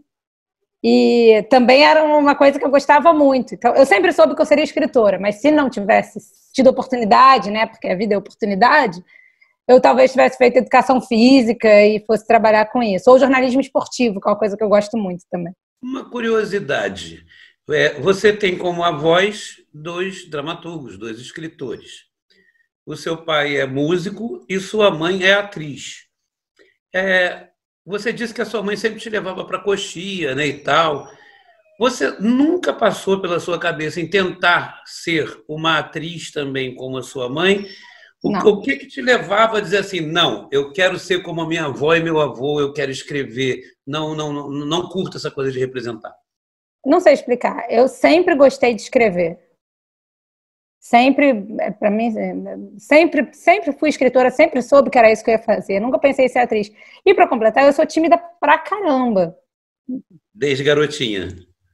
[SPEAKER 3] e também era uma coisa que eu gostava muito. Então, eu sempre soube que eu seria escritora, mas se não tivesse tido oportunidade, né, porque a vida é oportunidade, eu talvez tivesse feito educação física e fosse trabalhar com isso. Ou jornalismo esportivo, que é uma coisa que eu gosto muito também.
[SPEAKER 4] Uma curiosidade. Você tem como avós 2 dramaturgos, 2 escritores. O seu pai é músico e sua mãe é atriz. Você disse que a sua mãe sempre te levava para coxia, né, e tal. Você nunca passou pela sua cabeça em tentar ser uma atriz também como a sua mãe? O que te levava a dizer assim, não, eu quero ser como a minha avó e meu avô, eu quero escrever, não curto essa coisa de representar?
[SPEAKER 3] Não sei explicar. Eu sempre gostei de escrever. Sempre, para mim, sempre fui escritora, sempre soube que era isso que eu ia fazer. Nunca pensei em ser atriz. E para completar, eu sou tímida pra caramba.
[SPEAKER 4] Desde garotinha.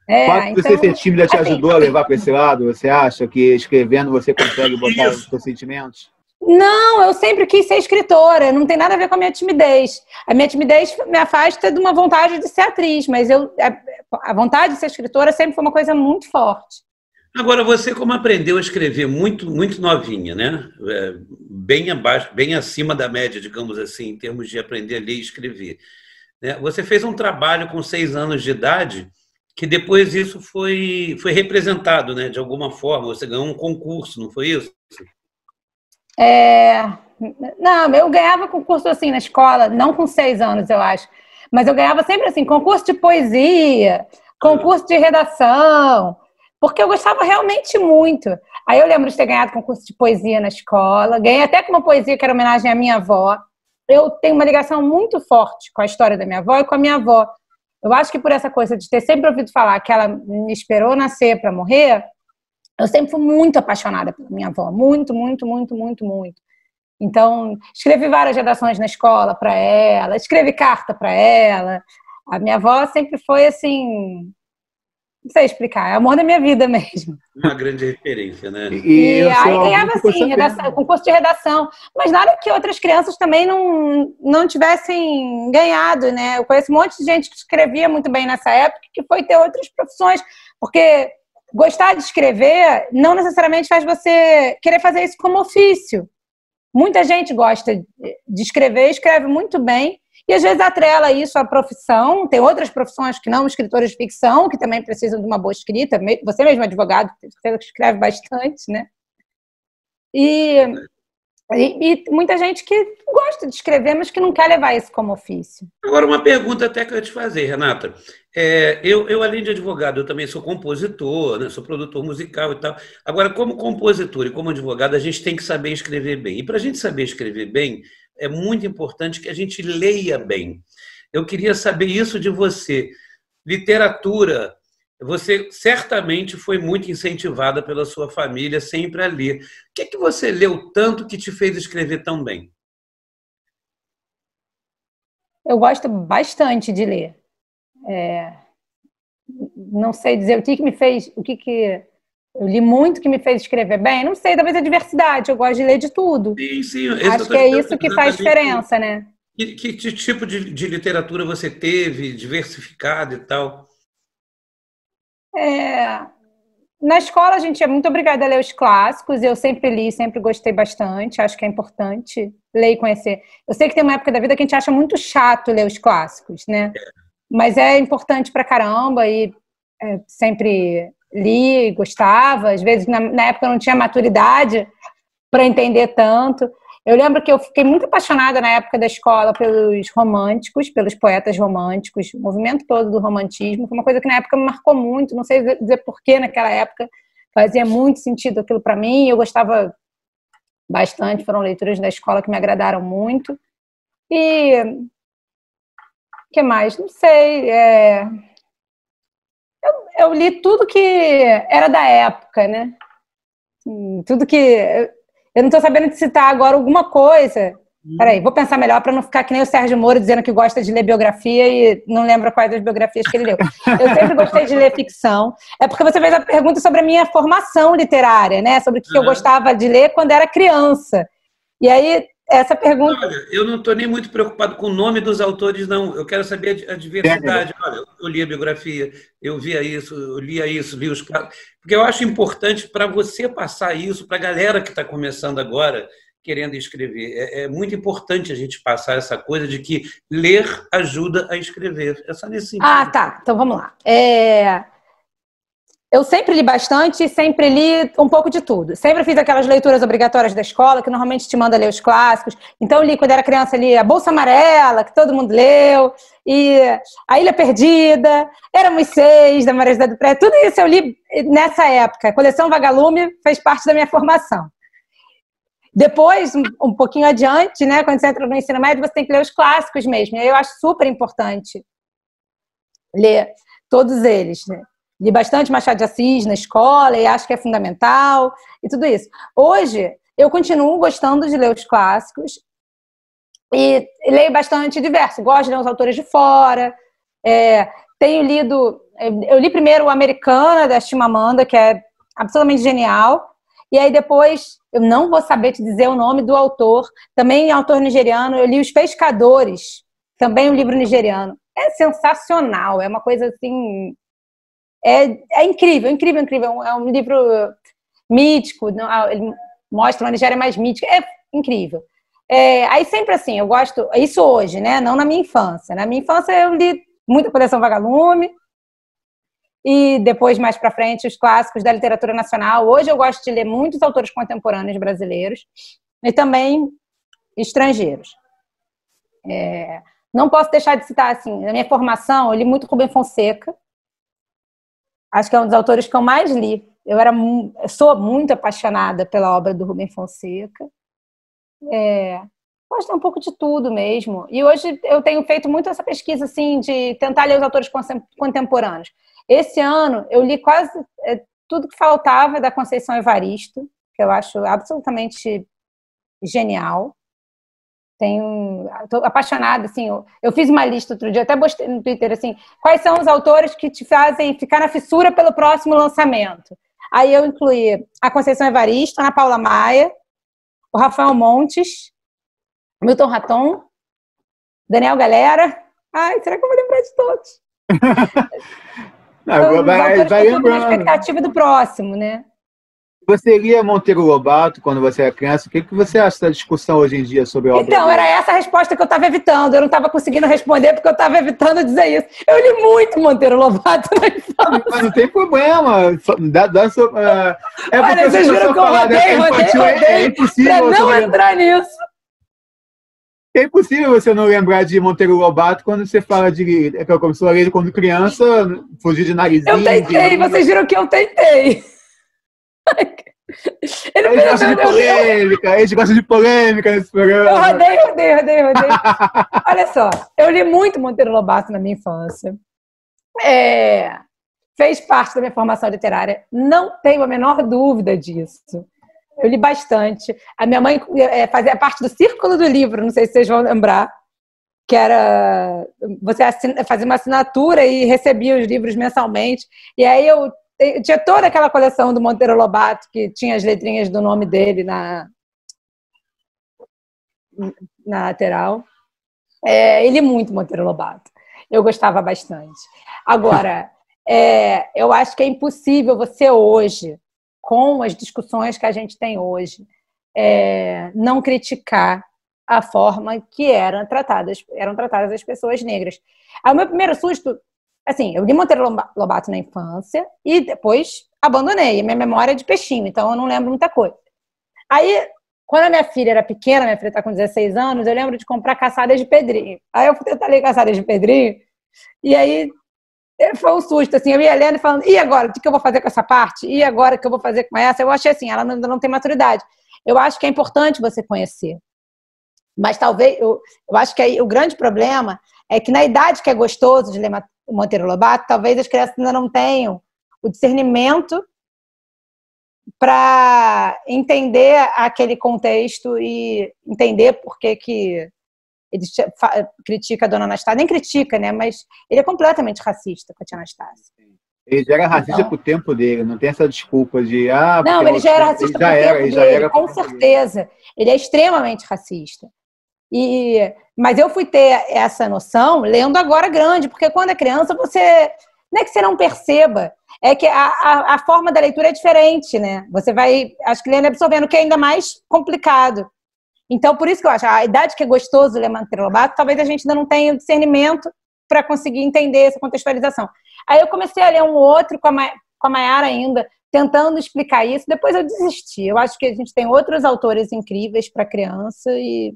[SPEAKER 2] Então, você ser tímida te ajudou a levar para esse lado? Você acha que escrevendo você consegue botar os seus sentimentos?
[SPEAKER 3] Não, eu sempre quis ser escritora. Não tem nada a ver com a minha timidez. A minha timidez me afasta de uma vontade de ser atriz, mas a vontade de ser escritora sempre foi uma coisa muito forte.
[SPEAKER 4] Agora, você como aprendeu a escrever muito, muito novinha, né? Bem abaixo, bem acima da média, digamos assim, em termos de aprender a ler e escrever. Você fez um trabalho com 6 anos de idade que depois isso foi representado, né? De alguma forma. Você ganhou um concurso, não foi isso?
[SPEAKER 3] Não, eu ganhava concurso assim na escola, não com 6 anos, eu acho. Mas eu ganhava sempre assim, concurso de poesia, concurso de redação, porque eu gostava realmente muito. Aí eu lembro de ter ganhado concurso de poesia na escola, ganhei até com uma poesia que era homenagem à minha avó. Eu tenho uma ligação muito forte com a história da minha avó e com a minha avó. Eu acho que por essa coisa de ter sempre ouvido falar que ela me esperou nascer para morrer, eu sempre fui muito apaixonada pela minha avó. Muito, muito, muito, muito, muito. Então, escrevi várias redações na escola para ela, escrevi carta para ela. A minha avó sempre foi assim, não sei explicar, é o amor da minha vida mesmo.
[SPEAKER 4] Uma grande referência, né?
[SPEAKER 3] E aí ganhava assim, concurso de redação, mas nada que outras crianças também não tivessem ganhado, né? Eu conheço um monte de gente que escrevia muito bem nessa época, que foi ter outras profissões, porque gostar de escrever não necessariamente faz você querer fazer isso como ofício. Muita gente gosta de escrever, escreve muito bem, e às vezes atrela isso à profissão. Tem outras profissões que não, escritores de ficção, que também precisam de uma boa escrita. Você mesmo é advogado, você escreve bastante, né? E muita gente que gosta de escrever, mas que não quer levar isso como ofício.
[SPEAKER 4] Agora, uma pergunta até que eu ia te fazer, Renata. Eu, além de advogado, eu também sou compositor, né? Sou produtor musical e tal. Agora, como compositor e como advogado, a gente tem que saber escrever bem. E para a gente saber escrever bem, é muito importante que a gente leia bem. Eu queria saber isso de você. Literatura, você certamente foi muito incentivada pela sua família sempre a ler. O que é que você leu tanto que te fez escrever tão bem?
[SPEAKER 3] Eu gosto bastante de ler. Não sei dizer o que me fez, eu li muito que me fez escrever bem. Não sei, talvez a diversidade. Eu gosto de ler de tudo.
[SPEAKER 4] Sim,
[SPEAKER 3] acho que é isso que faz diferença, né?
[SPEAKER 4] Que tipo de literatura você teve, diversificada e tal?
[SPEAKER 3] Na escola a gente é muito obrigada a ler os clássicos. Eu sempre li, sempre gostei bastante. Acho que é importante ler e conhecer. Eu sei que tem uma época da vida que a gente acha muito chato ler os clássicos, né? Mas é importante pra caramba e sempre li, gostava. Às vezes na época eu não tinha maturidade para entender tanto. Eu lembro que eu fiquei muito apaixonada na época da escola pelos românticos, pelos poetas românticos, o movimento todo do romantismo. Foi uma coisa que na época me marcou muito, não sei dizer porquê naquela época, fazia muito sentido aquilo para mim, eu gostava bastante, foram leituras da escola que me agradaram muito. E o que mais? Não sei. Eu li tudo que era da época, né? Tudo que... Eu não estou sabendo te citar agora alguma coisa. Peraí, vou pensar melhor para não ficar que nem o Sérgio Moro dizendo que gosta de ler biografia e não lembra quais das biografias que ele leu. Eu sempre gostei de ler ficção. É porque você fez a pergunta sobre a minha formação literária, né? Sobre o que eu gostava de ler quando era criança. E aí, essa pergunta...
[SPEAKER 4] Olha, eu não estou nem muito preocupado com o nome dos autores, não. Eu quero saber a diversidade. Olha, eu li a biografia, eu via isso, eu lia isso, li os casos. Porque eu acho importante para você passar isso para a galera que está começando agora, querendo escrever. É muito importante a gente passar essa coisa de que ler ajuda a escrever. É só nesse sentido.
[SPEAKER 3] Ah, tá. Então vamos lá. Eu sempre li bastante e sempre li um pouco de tudo. Sempre fiz aquelas leituras obrigatórias da escola, que normalmente te manda ler os clássicos. Então eu li, quando era criança, li A Bolsa Amarela, que todo mundo leu, e A Ilha Perdida, Éramos Seis, da Maria José do Pré. Tudo isso eu li nessa época. A coleção Vagalume fez parte da minha formação. Depois, um pouquinho adiante, né, quando você entra no ensino médio, você tem que ler os clássicos mesmo. E aí eu acho super importante ler todos eles, né? Li bastante Machado de Assis na escola e acho que é fundamental e tudo isso. Hoje, eu continuo gostando de ler os clássicos e leio bastante diverso. Gosto de ler os autores de fora. Tenho lido... Eu li primeiro o Americana, da Chimamanda, que é absolutamente genial. E aí depois, eu não vou saber te dizer o nome do autor, também autor nigeriano. Eu li Os Pescadores, também um livro nigeriano. É sensacional, é uma coisa assim... É incrível, incrível, incrível. É um livro mítico, ele mostra uma Nigéria mais mítica. É incrível. Aí sempre assim, eu gosto... Isso hoje, né? Não na minha infância. Na minha infância eu li muita coleção Vagalume e depois, mais para frente, os clássicos da literatura nacional. Hoje eu gosto de ler muitos autores contemporâneos brasileiros e também estrangeiros. Não posso deixar de citar, assim, na minha formação, eu li muito Rubem Fonseca. Acho que é um dos autores que eu mais li. Eu sou muito apaixonada pela obra do Rubem Fonseca. Gosto um pouco de tudo mesmo. E hoje eu tenho feito muito essa pesquisa assim, de tentar ler os autores contemporâneos. Esse ano eu li quase tudo que faltava da Conceição Evaristo, que eu acho absolutamente genial. Estou apaixonada, assim, eu fiz uma lista outro dia, até postei no Twitter, assim, quais são os autores que te fazem ficar na fissura pelo próximo lançamento. Aí eu incluí a Conceição Evaristo, a Ana Paula Maia, o Rafael Montes, Milton Raton, Daniel Galera. Ai, será que eu vou lembrar de todos?
[SPEAKER 2] Não, vai
[SPEAKER 3] lembrando. A expectativa do próximo, né?
[SPEAKER 2] Você lia Monteiro Lobato quando você era criança? O que você acha da discussão hoje em dia sobre a obra
[SPEAKER 3] Então,
[SPEAKER 2] dele?
[SPEAKER 3] era essa a resposta que eu estava evitando. Eu não estava conseguindo responder porque eu estava evitando dizer isso. Eu li muito Monteiro Lobato na infância.
[SPEAKER 2] Mas não tem problema.
[SPEAKER 3] Olha, vocês viram que eu rodei
[SPEAKER 2] é impossível
[SPEAKER 3] para não entrar nisso.
[SPEAKER 2] É impossível você não lembrar de Monteiro Lobato quando você fala de... que eu comecei a ler quando criança, fugir de narizinho.
[SPEAKER 3] Eu tentei, vocês viram que eu tentei.
[SPEAKER 2] Eles gostam de polêmica, eles gostam de polêmica nesse programa.
[SPEAKER 3] Eu rodei. Olha só, eu li muito Monteiro Lobato na minha infância. Fez parte da minha formação literária. Não tenho a menor dúvida disso. Eu li bastante. A minha mãe fazia parte do Círculo do Livro, não sei se vocês vão lembrar, que era... Você fazia uma assinatura e recebia os livros mensalmente. E aí eu tinha toda aquela coleção do Monteiro Lobato, que tinha as letrinhas do nome dele na lateral. Ele é muito Monteiro Lobato. Eu gostava bastante. Agora, eu acho que é impossível você hoje, com as discussões que a gente tem hoje, não criticar a forma que eram tratadas as pessoas negras. O meu primeiro susto... Assim, eu li Monteiro Lobato na infância e depois abandonei. A minha memória é de peixinho, então eu não lembro muita coisa. Aí, quando a minha filha era pequena, minha filha está com 16 anos, eu lembro de comprar Caçadas de Pedrinho. Aí eu fui tentar ler Caçadas de Pedrinho e aí foi um susto, assim, eu ia lendo e falando, e agora? O que eu vou fazer com essa parte? E agora? O que eu vou fazer com essa? Eu achei assim, ela ainda não tem maturidade. Eu acho que é importante você conhecer. Mas talvez, eu acho que aí o grande problema é que na idade que é gostoso de ler Monteiro Lobato, talvez as crianças ainda não tenham o discernimento para entender aquele contexto e entender por que ele critica a Dona Anastácia. Nem critica, né? Mas ele é completamente racista com a tia Anastácia.
[SPEAKER 2] Ele já era racista pro tempo dele, não tem essa desculpa de...
[SPEAKER 3] não, ele já era racista pro tempo dele, com certeza. Ele é extremamente racista. Mas eu fui ter essa noção lendo agora grande, porque quando é criança você... Não é que você não perceba, é que a forma da leitura é diferente, né? Você vai, acho que lendo e absorvendo, que é ainda mais complicado. Então, por isso que eu acho, a idade que é gostoso ler Monteiro Lobato, talvez a gente ainda não tenha o discernimento para conseguir entender essa contextualização. Aí eu comecei a ler um outro com a Mayara ainda, tentando explicar isso, depois eu desisti. Eu acho que a gente tem outros autores incríveis para criança e...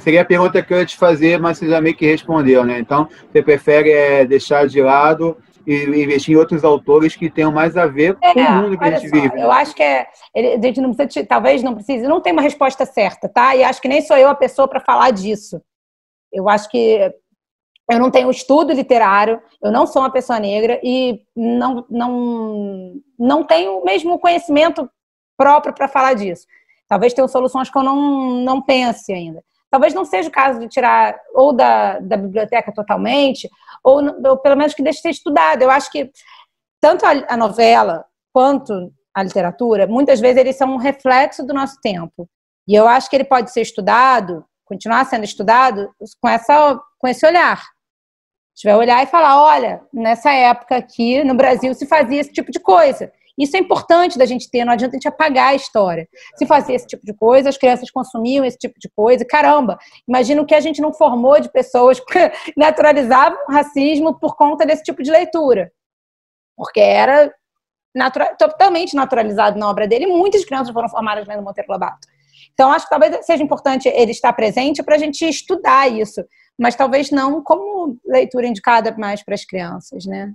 [SPEAKER 2] Seria a pergunta que eu ia te fazer, mas você já meio que respondeu, né? Então, você prefere deixar de lado e investir em outros autores que tenham mais a ver com o mundo que a gente vive.
[SPEAKER 3] Eu acho que a gente não precisa, talvez não precise, não tem uma resposta certa, tá? E acho que nem sou eu a pessoa para falar disso. Eu acho que eu não tenho estudo literário, eu não sou uma pessoa negra e não tenho mesmo conhecimento próprio para falar disso. Talvez tenham soluções que eu não pense ainda. Talvez não seja o caso de tirar ou da biblioteca totalmente, ou pelo menos que deixe de ser estudado. Eu acho que tanto a novela quanto a literatura, muitas vezes eles são um reflexo do nosso tempo. E eu acho que ele pode ser estudado, continuar sendo estudado, com esse olhar. A gente vai olhar e falar, olha, nessa época aqui no Brasil se fazia esse tipo de coisa. Isso é importante da gente ter, não adianta a gente apagar a história. Se fazia esse tipo de coisa, as crianças consumiam esse tipo de coisa. Caramba, imagina o que a gente não formou de pessoas que naturalizavam o racismo por conta desse tipo de leitura. Porque era totalmente naturalizado na obra dele. Muitas crianças foram formadas lendo Monteiro Lobato. Então, acho que talvez seja importante ele estar presente para a gente estudar isso. Mas talvez não como leitura indicada mais para as crianças, né?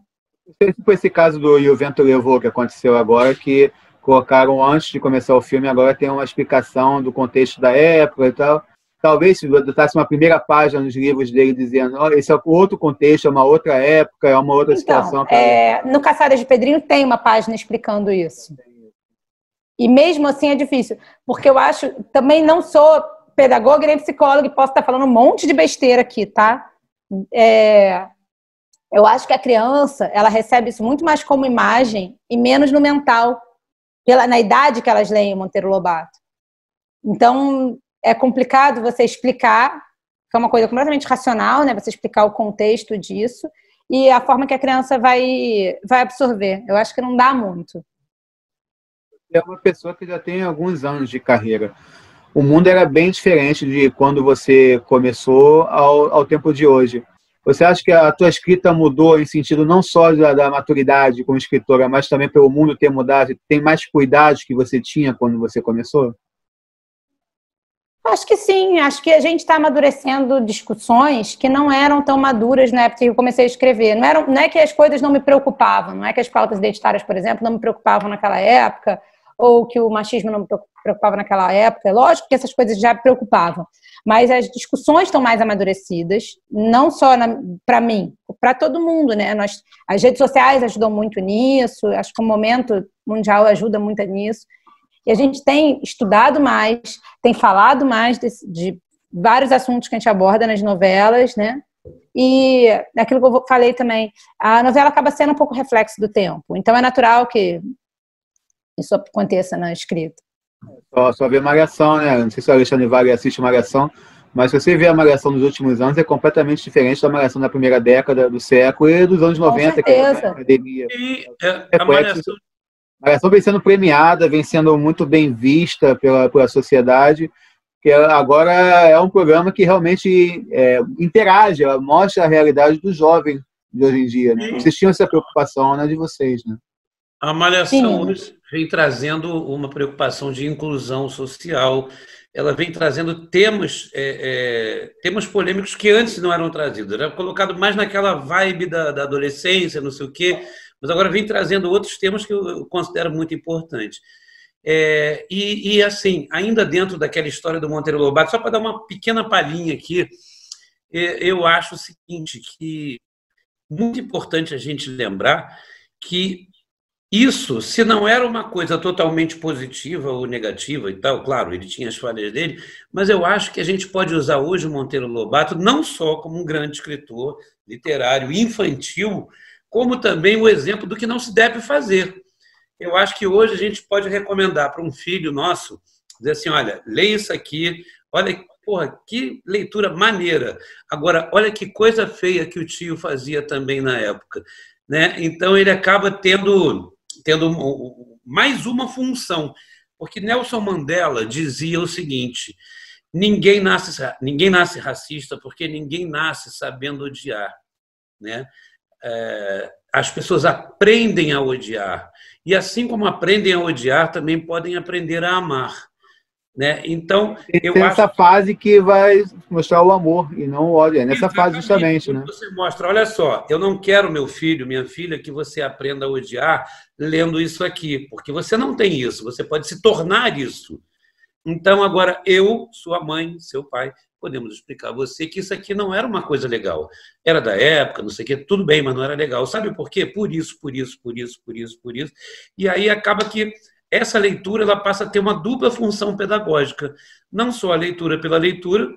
[SPEAKER 2] Foi esse caso do E o Vento Levou, que aconteceu agora, que colocaram antes de começar o filme, agora tem uma explicação do contexto da época e tal. Talvez se botasse uma primeira página nos livros dele dizendo, oh, esse é outro contexto, é uma outra época, é uma outra situação.
[SPEAKER 3] No Caçadas de Pedrinho tem uma página explicando isso. E mesmo assim é difícil, porque eu acho, também não sou pedagoga nem psicóloga e posso estar falando um monte de besteira aqui, tá? Eu acho que a criança, ela recebe isso muito mais como imagem e menos no mental, na idade que elas leem o Monteiro Lobato. Então, é complicado você explicar, que é uma coisa completamente racional, né? Você explicar o contexto disso e a forma que a criança vai absorver. Eu acho que não dá muito.
[SPEAKER 2] É uma pessoa que já tem alguns anos de carreira. O mundo era bem diferente de quando você começou ao tempo de hoje. Você acha que a tua escrita mudou em sentido não só da maturidade como escritora, mas também pelo mundo ter mudado? Tem mais cuidados que você tinha quando você começou?
[SPEAKER 3] Acho que sim. Acho que a gente está amadurecendo discussões que não eram tão maduras na época que eu comecei a escrever. Não é que as coisas não me preocupavam, não é que as pautas identitárias, por exemplo, não me preocupavam naquela época, ou que o machismo não me preocupava naquela época. Lógico que essas coisas já me preocupavam, mas as discussões estão mais amadurecidas, não só para mim, para todo mundo, né? As redes sociais ajudam muito nisso, acho que o momento mundial ajuda muito nisso, e a gente tem estudado mais, tem falado mais de vários assuntos que a gente aborda nas novelas, né? E aquilo que eu falei também, a novela acaba sendo um pouco reflexo do tempo, então é natural que isso aconteça na escrita.
[SPEAKER 2] Só ver Malhação, né? Não sei se o Alexandre Vale assiste Malhação, mas se você vê a Malhação dos últimos anos, é completamente diferente da Malhação da primeira década do século e dos anos 90, que é a academia.
[SPEAKER 4] E a
[SPEAKER 2] Malhação vem sendo premiada, vem sendo muito bem vista pela sociedade, que agora é um programa que realmente interage, ela mostra a realidade do jovem de hoje em dia, né? Vocês tinham essa preocupação, né, de vocês, né?
[SPEAKER 4] A Malhação hoje vem trazendo uma preocupação de inclusão social, ela vem trazendo temas polêmicos que antes não eram trazidos. Era colocado mais naquela vibe da adolescência, não sei o quê, mas agora vem trazendo outros temas que eu considero muito importantes. E assim, ainda dentro daquela história do Monteiro Lobato, só para dar uma pequena palhinha aqui, eu acho o seguinte, que muito importante a gente lembrar que isso, se não era uma coisa totalmente positiva ou negativa e tal, claro, ele tinha as falhas dele, mas eu acho que a gente pode usar hoje o Monteiro Lobato não só como um grande escritor literário infantil, como também o exemplo do que não se deve fazer. Eu acho que hoje a gente pode recomendar para um filho nosso, dizer assim, olha, leia isso aqui, olha, porra, que leitura maneira. Agora, olha que coisa feia que o tio fazia também na época, né? Então, ele acaba tendo mais uma função, porque Nelson Mandela dizia o seguinte, ninguém nasce racista porque ninguém nasce sabendo odiar, né? As pessoas aprendem a odiar, e assim como aprendem a odiar, também podem aprender a amar, né? Então, eu acho
[SPEAKER 2] essa fase que vai mostrar o amor e não o ódio. É nessa fase justamente, né?
[SPEAKER 4] Você mostra, olha só, eu não quero, meu filho, minha filha, que você aprenda a odiar lendo isso aqui, porque você não tem isso, você pode se tornar isso. Então, agora, eu, sua mãe, seu pai, podemos explicar a você que isso aqui não era uma coisa legal. Era da época, não sei o quê, tudo bem, mas não era legal. Sabe por quê? Por isso. E aí acaba que essa leitura ela passa a ter uma dupla função pedagógica. Não só a leitura pela leitura,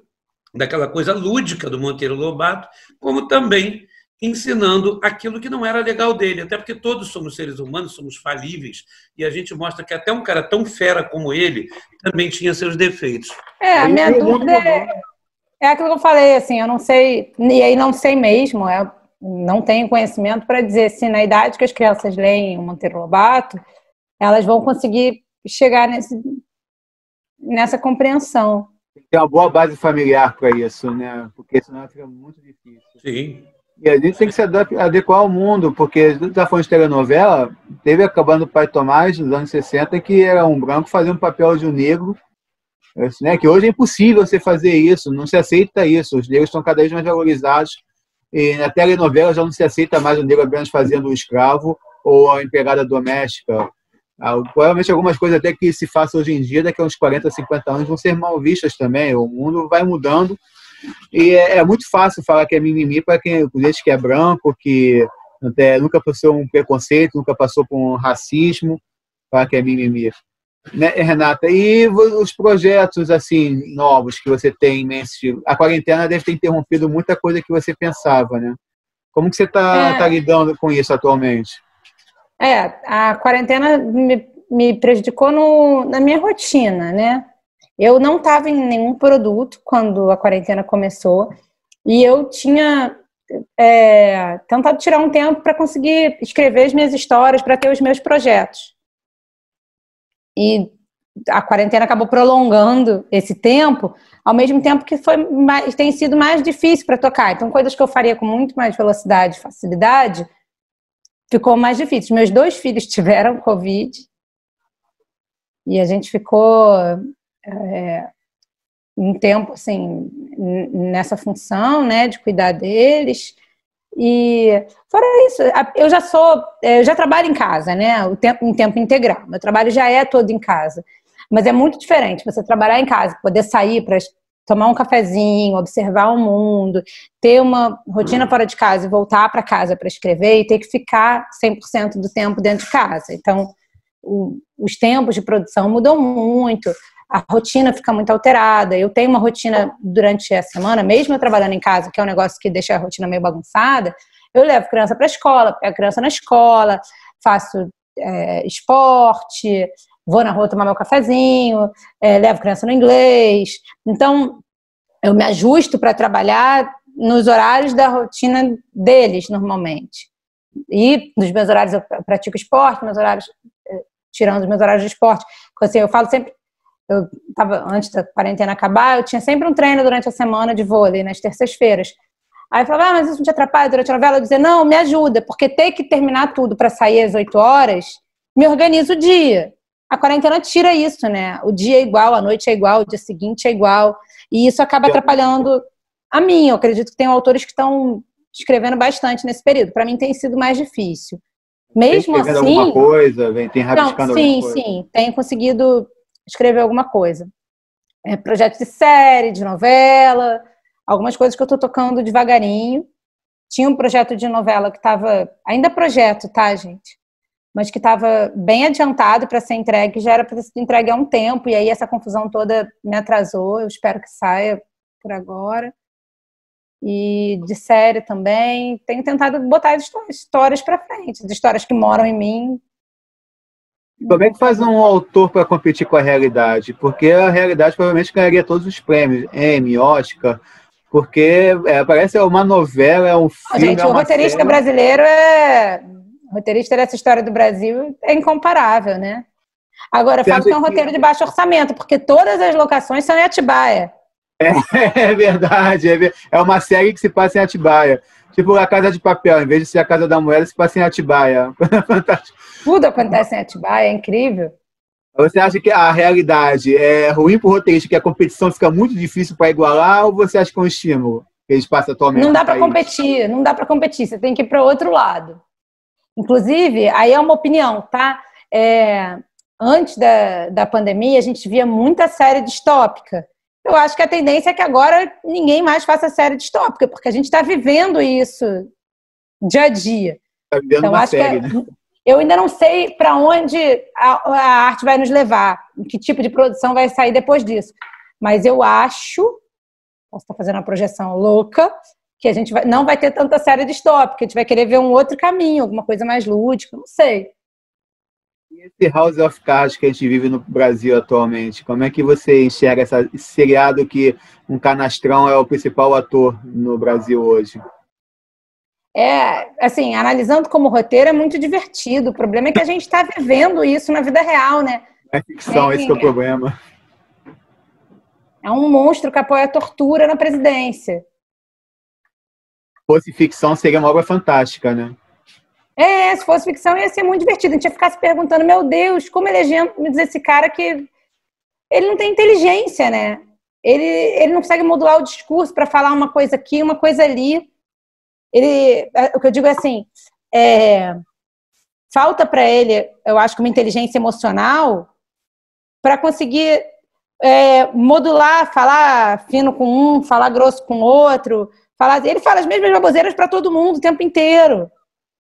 [SPEAKER 4] daquela coisa lúdica do Monteiro Lobato, como também ensinando aquilo que não era legal dele. Até porque todos somos seres humanos, somos falíveis, e a gente mostra que até um cara tão fera como ele também tinha seus defeitos.
[SPEAKER 3] A minha dúvida é aquilo que eu falei, assim, eu não sei, e aí não sei mesmo, não tenho conhecimento para dizer se na idade que as crianças leem o Monteiro Lobato, elas vão conseguir chegar nessa compreensão.
[SPEAKER 2] Tem uma boa base familiar para isso, né? Porque senão fica muito difícil.
[SPEAKER 4] Sim.
[SPEAKER 2] E a gente tem que se adequar ao mundo, porque a gente está falando de telenovela, teve Acabando o Pai Tomás, nos anos 60, que era um branco fazendo um papel de um negro, né? Que hoje é impossível você fazer isso, não se aceita isso, os negros estão cada vez mais valorizados E na telenovela já não se aceita mais o negro apenas fazendo o escravo ou a empregada doméstica. Provavelmente algumas coisas até que se façam hoje em dia, daqui a uns 40, 50 anos, vão ser mal vistas também. O mundo vai mudando e é muito fácil falar que é mimimi para quem diz que é branco, que nunca passou um preconceito, nunca passou por um racismo, falar que é mimimi. Né, Renata? E os projetos assim novos que você tem em mente? A quarentena deve ter interrompido muita coisa que você pensava, né? Como que você está lidando com isso atualmente?
[SPEAKER 3] A quarentena me prejudicou na minha rotina, né? Eu não estava em nenhum produto quando a quarentena começou e eu tinha tentado tirar um tempo para conseguir escrever as minhas histórias, para ter os meus projetos. E a quarentena acabou prolongando esse tempo, ao mesmo tempo que tem sido mais difícil para tocar. Então, coisas que eu faria com muito mais velocidade e facilidade, ficou mais difícil. Meus 2 filhos tiveram Covid e a gente ficou um tempo assim, nessa função, né, de cuidar deles. E fora isso, eu já trabalho em casa, né, em tempo integral. Meu trabalho já é todo em casa, mas é muito diferente você trabalhar em casa, poder sair para tomar um cafezinho, observar o mundo, ter uma rotina fora de casa e voltar para casa para escrever e ter que ficar 100% do tempo dentro de casa. Então, os tempos de produção mudam muito, a rotina fica muito alterada. Eu tenho uma rotina durante a semana, mesmo eu trabalhando em casa, que é um negócio que deixa a rotina meio bagunçada, eu levo criança para a escola, pego a criança na escola, faço esporte, vou na rua tomar meu cafezinho, levo criança no inglês. Então, eu me ajusto para trabalhar nos horários da rotina deles, normalmente. E nos meus horários eu pratico esporte, tirando os meus horários de esporte. Assim, eu falo sempre, antes da quarentena acabar, eu tinha sempre um treino durante a semana de vôlei, nas terças-feiras. Aí eu falava, mas isso não te atrapalha durante a novela? Eu dizia, não, me ajuda, porque ter que terminar tudo para sair às 8 horas, me organiza o dia. A quarentena tira isso, né? O dia é igual, a noite é igual, o dia seguinte é igual, e isso acaba atrapalhando a mim. Eu acredito que tem autores que estão escrevendo bastante nesse período. Para mim tem sido mais difícil. Mesmo assim...
[SPEAKER 2] alguma coisa, tem rabiscando alguma coisa?
[SPEAKER 3] Sim, tenho conseguido escrever alguma coisa. Projetos de série, de novela, algumas coisas que eu estou tocando devagarinho. Tinha um projeto de novela que estava... Ainda projeto, tá, gente? Mas que estava bem adiantado para ser entregue, já era para ter sido entregue há um tempo, e aí essa confusão toda me atrasou. Eu espero que saia por agora. E de série também. Tenho tentado botar as histórias para frente, as histórias que moram em mim.
[SPEAKER 2] Como é que faz um autor para competir com a realidade? Porque a realidade provavelmente ganharia todos os prêmios, Emmy, Oscar, porque parece uma novela, é um filme.
[SPEAKER 3] Gente, o roteirista brasileiro o roteirista dessa história do Brasil é incomparável, né? Agora, eu falo que é um roteiro de baixo orçamento, porque todas as locações são em Atibaia.
[SPEAKER 2] É verdade, é uma série que se passa em Atibaia. Tipo A Casa de Papel, em vez de ser A Casa da Moeda, se passa em Atibaia. Fantástico.
[SPEAKER 3] Tudo acontece em Atibaia, é incrível.
[SPEAKER 2] Você acha que a realidade é ruim para o roteirista, que a competição fica muito difícil para igualar, ou você acha que é um estímulo que eles passam atualmente?
[SPEAKER 3] Não dá para competir, não dá para competir, você tem que ir para o outro lado. Inclusive, aí é uma opinião, tá? Antes da pandemia, a gente via muita série distópica. Eu acho que a tendência é que agora ninguém mais faça série distópica, porque a gente está vivendo isso dia a dia.
[SPEAKER 2] Está vivendo então, uma série, né?
[SPEAKER 3] Eu ainda não sei para onde a arte vai nos levar, que tipo de produção vai sair depois disso. Mas eu acho, posso estar fazendo uma projeção louca, que a gente não vai ter tanta série distópica, a gente vai querer ver um outro caminho, alguma coisa mais lúdica, não sei.
[SPEAKER 2] E esse House of Cards que a gente vive no Brasil atualmente, como é que você enxerga esse seriado que um canastrão é o principal ator no Brasil hoje?
[SPEAKER 3] Assim, analisando como roteiro é muito divertido, o problema é que a gente está vivendo isso na vida real, né?
[SPEAKER 2] É ficção, esse que é o problema.
[SPEAKER 3] É um monstro que apoia a tortura na presidência.
[SPEAKER 2] Se fosse ficção, seria uma obra fantástica, né?
[SPEAKER 3] Se fosse ficção ia ser muito divertido. A gente ia ficar se perguntando, meu Deus, como elegemos esse cara que... Ele não tem inteligência, né? Ele não consegue modular o discurso para falar uma coisa aqui, uma coisa ali. o que eu digo é assim, falta para ele, eu acho que uma inteligência emocional para conseguir modular, falar fino com um, falar grosso com outro, ele fala as mesmas baboseiras para todo mundo o tempo inteiro.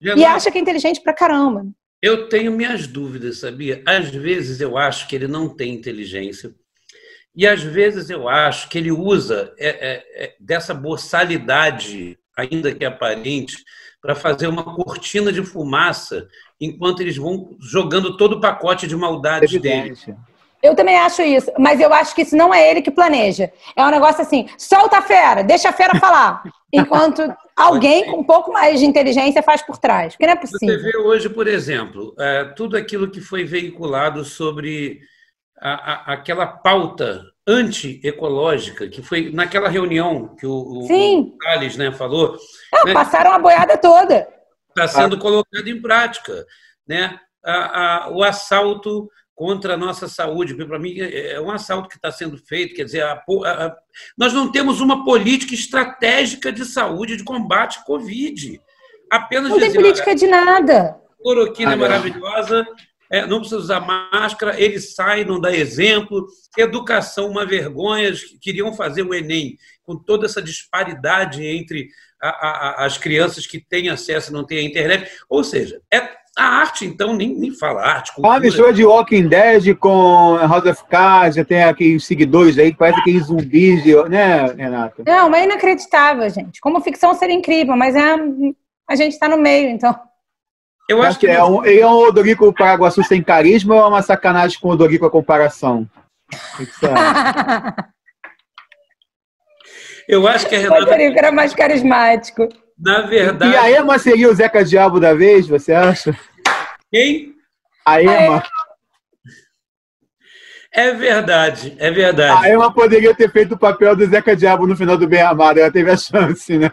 [SPEAKER 3] E acha que é inteligente pra caramba.
[SPEAKER 4] Eu tenho minhas dúvidas, sabia? Às vezes eu acho que ele não tem inteligência e às vezes eu acho que ele usa dessa boçalidade, ainda que aparente, para fazer uma cortina de fumaça enquanto eles vão jogando todo o pacote de maldade dele.
[SPEAKER 3] Eu também acho isso, mas eu acho que isso não é ele que planeja. É um negócio assim, solta a fera, deixa a fera falar. Enquanto alguém com um pouco mais de inteligência faz por trás. Porque não é possível.
[SPEAKER 4] Você vê hoje, por exemplo, tudo aquilo que foi veiculado sobre aquela pauta anti-ecológica, que foi naquela reunião que o Salles, né, falou. Né,
[SPEAKER 3] passaram a boiada toda.
[SPEAKER 4] Está sendo colocado em prática. Né? O assalto contra a nossa saúde, para mim é um assalto que está sendo feito, quer dizer, nós não temos uma política estratégica de saúde, de combate à Covid. Apenas
[SPEAKER 3] não tem política de nada.
[SPEAKER 4] Cloroquina é maravilhosa, não precisa usar máscara, eles saem, não dá exemplo, educação, uma vergonha, queriam fazer o Enem com toda essa disparidade entre as crianças que têm acesso e não têm a internet, ou seja, a arte, então, nem fala arte.
[SPEAKER 2] Cultura. A mistura de Walking Dead com House of Cards, já tem aqueles seguidores aí que parece aqueles zumbis, né, Renata?
[SPEAKER 3] Não, mas é inacreditável, gente. Como ficção seria incrível, mas a gente está no meio, então.
[SPEAKER 2] Eu acho que ele é um Odorico Paraguaçu sem carisma ou é uma sacanagem com o Odorico a comparação?
[SPEAKER 4] Eu acho que a Renata...
[SPEAKER 3] O Odorico era mais carismático.
[SPEAKER 4] Na verdade...
[SPEAKER 2] E a Ema seria o Zeca Diabo da vez, você acha?
[SPEAKER 4] Quem?
[SPEAKER 2] A Ema.
[SPEAKER 4] É verdade, é verdade.
[SPEAKER 2] A Ema poderia ter feito o papel do Zeca Diabo no final do Bem Amado, ela teve a chance, né?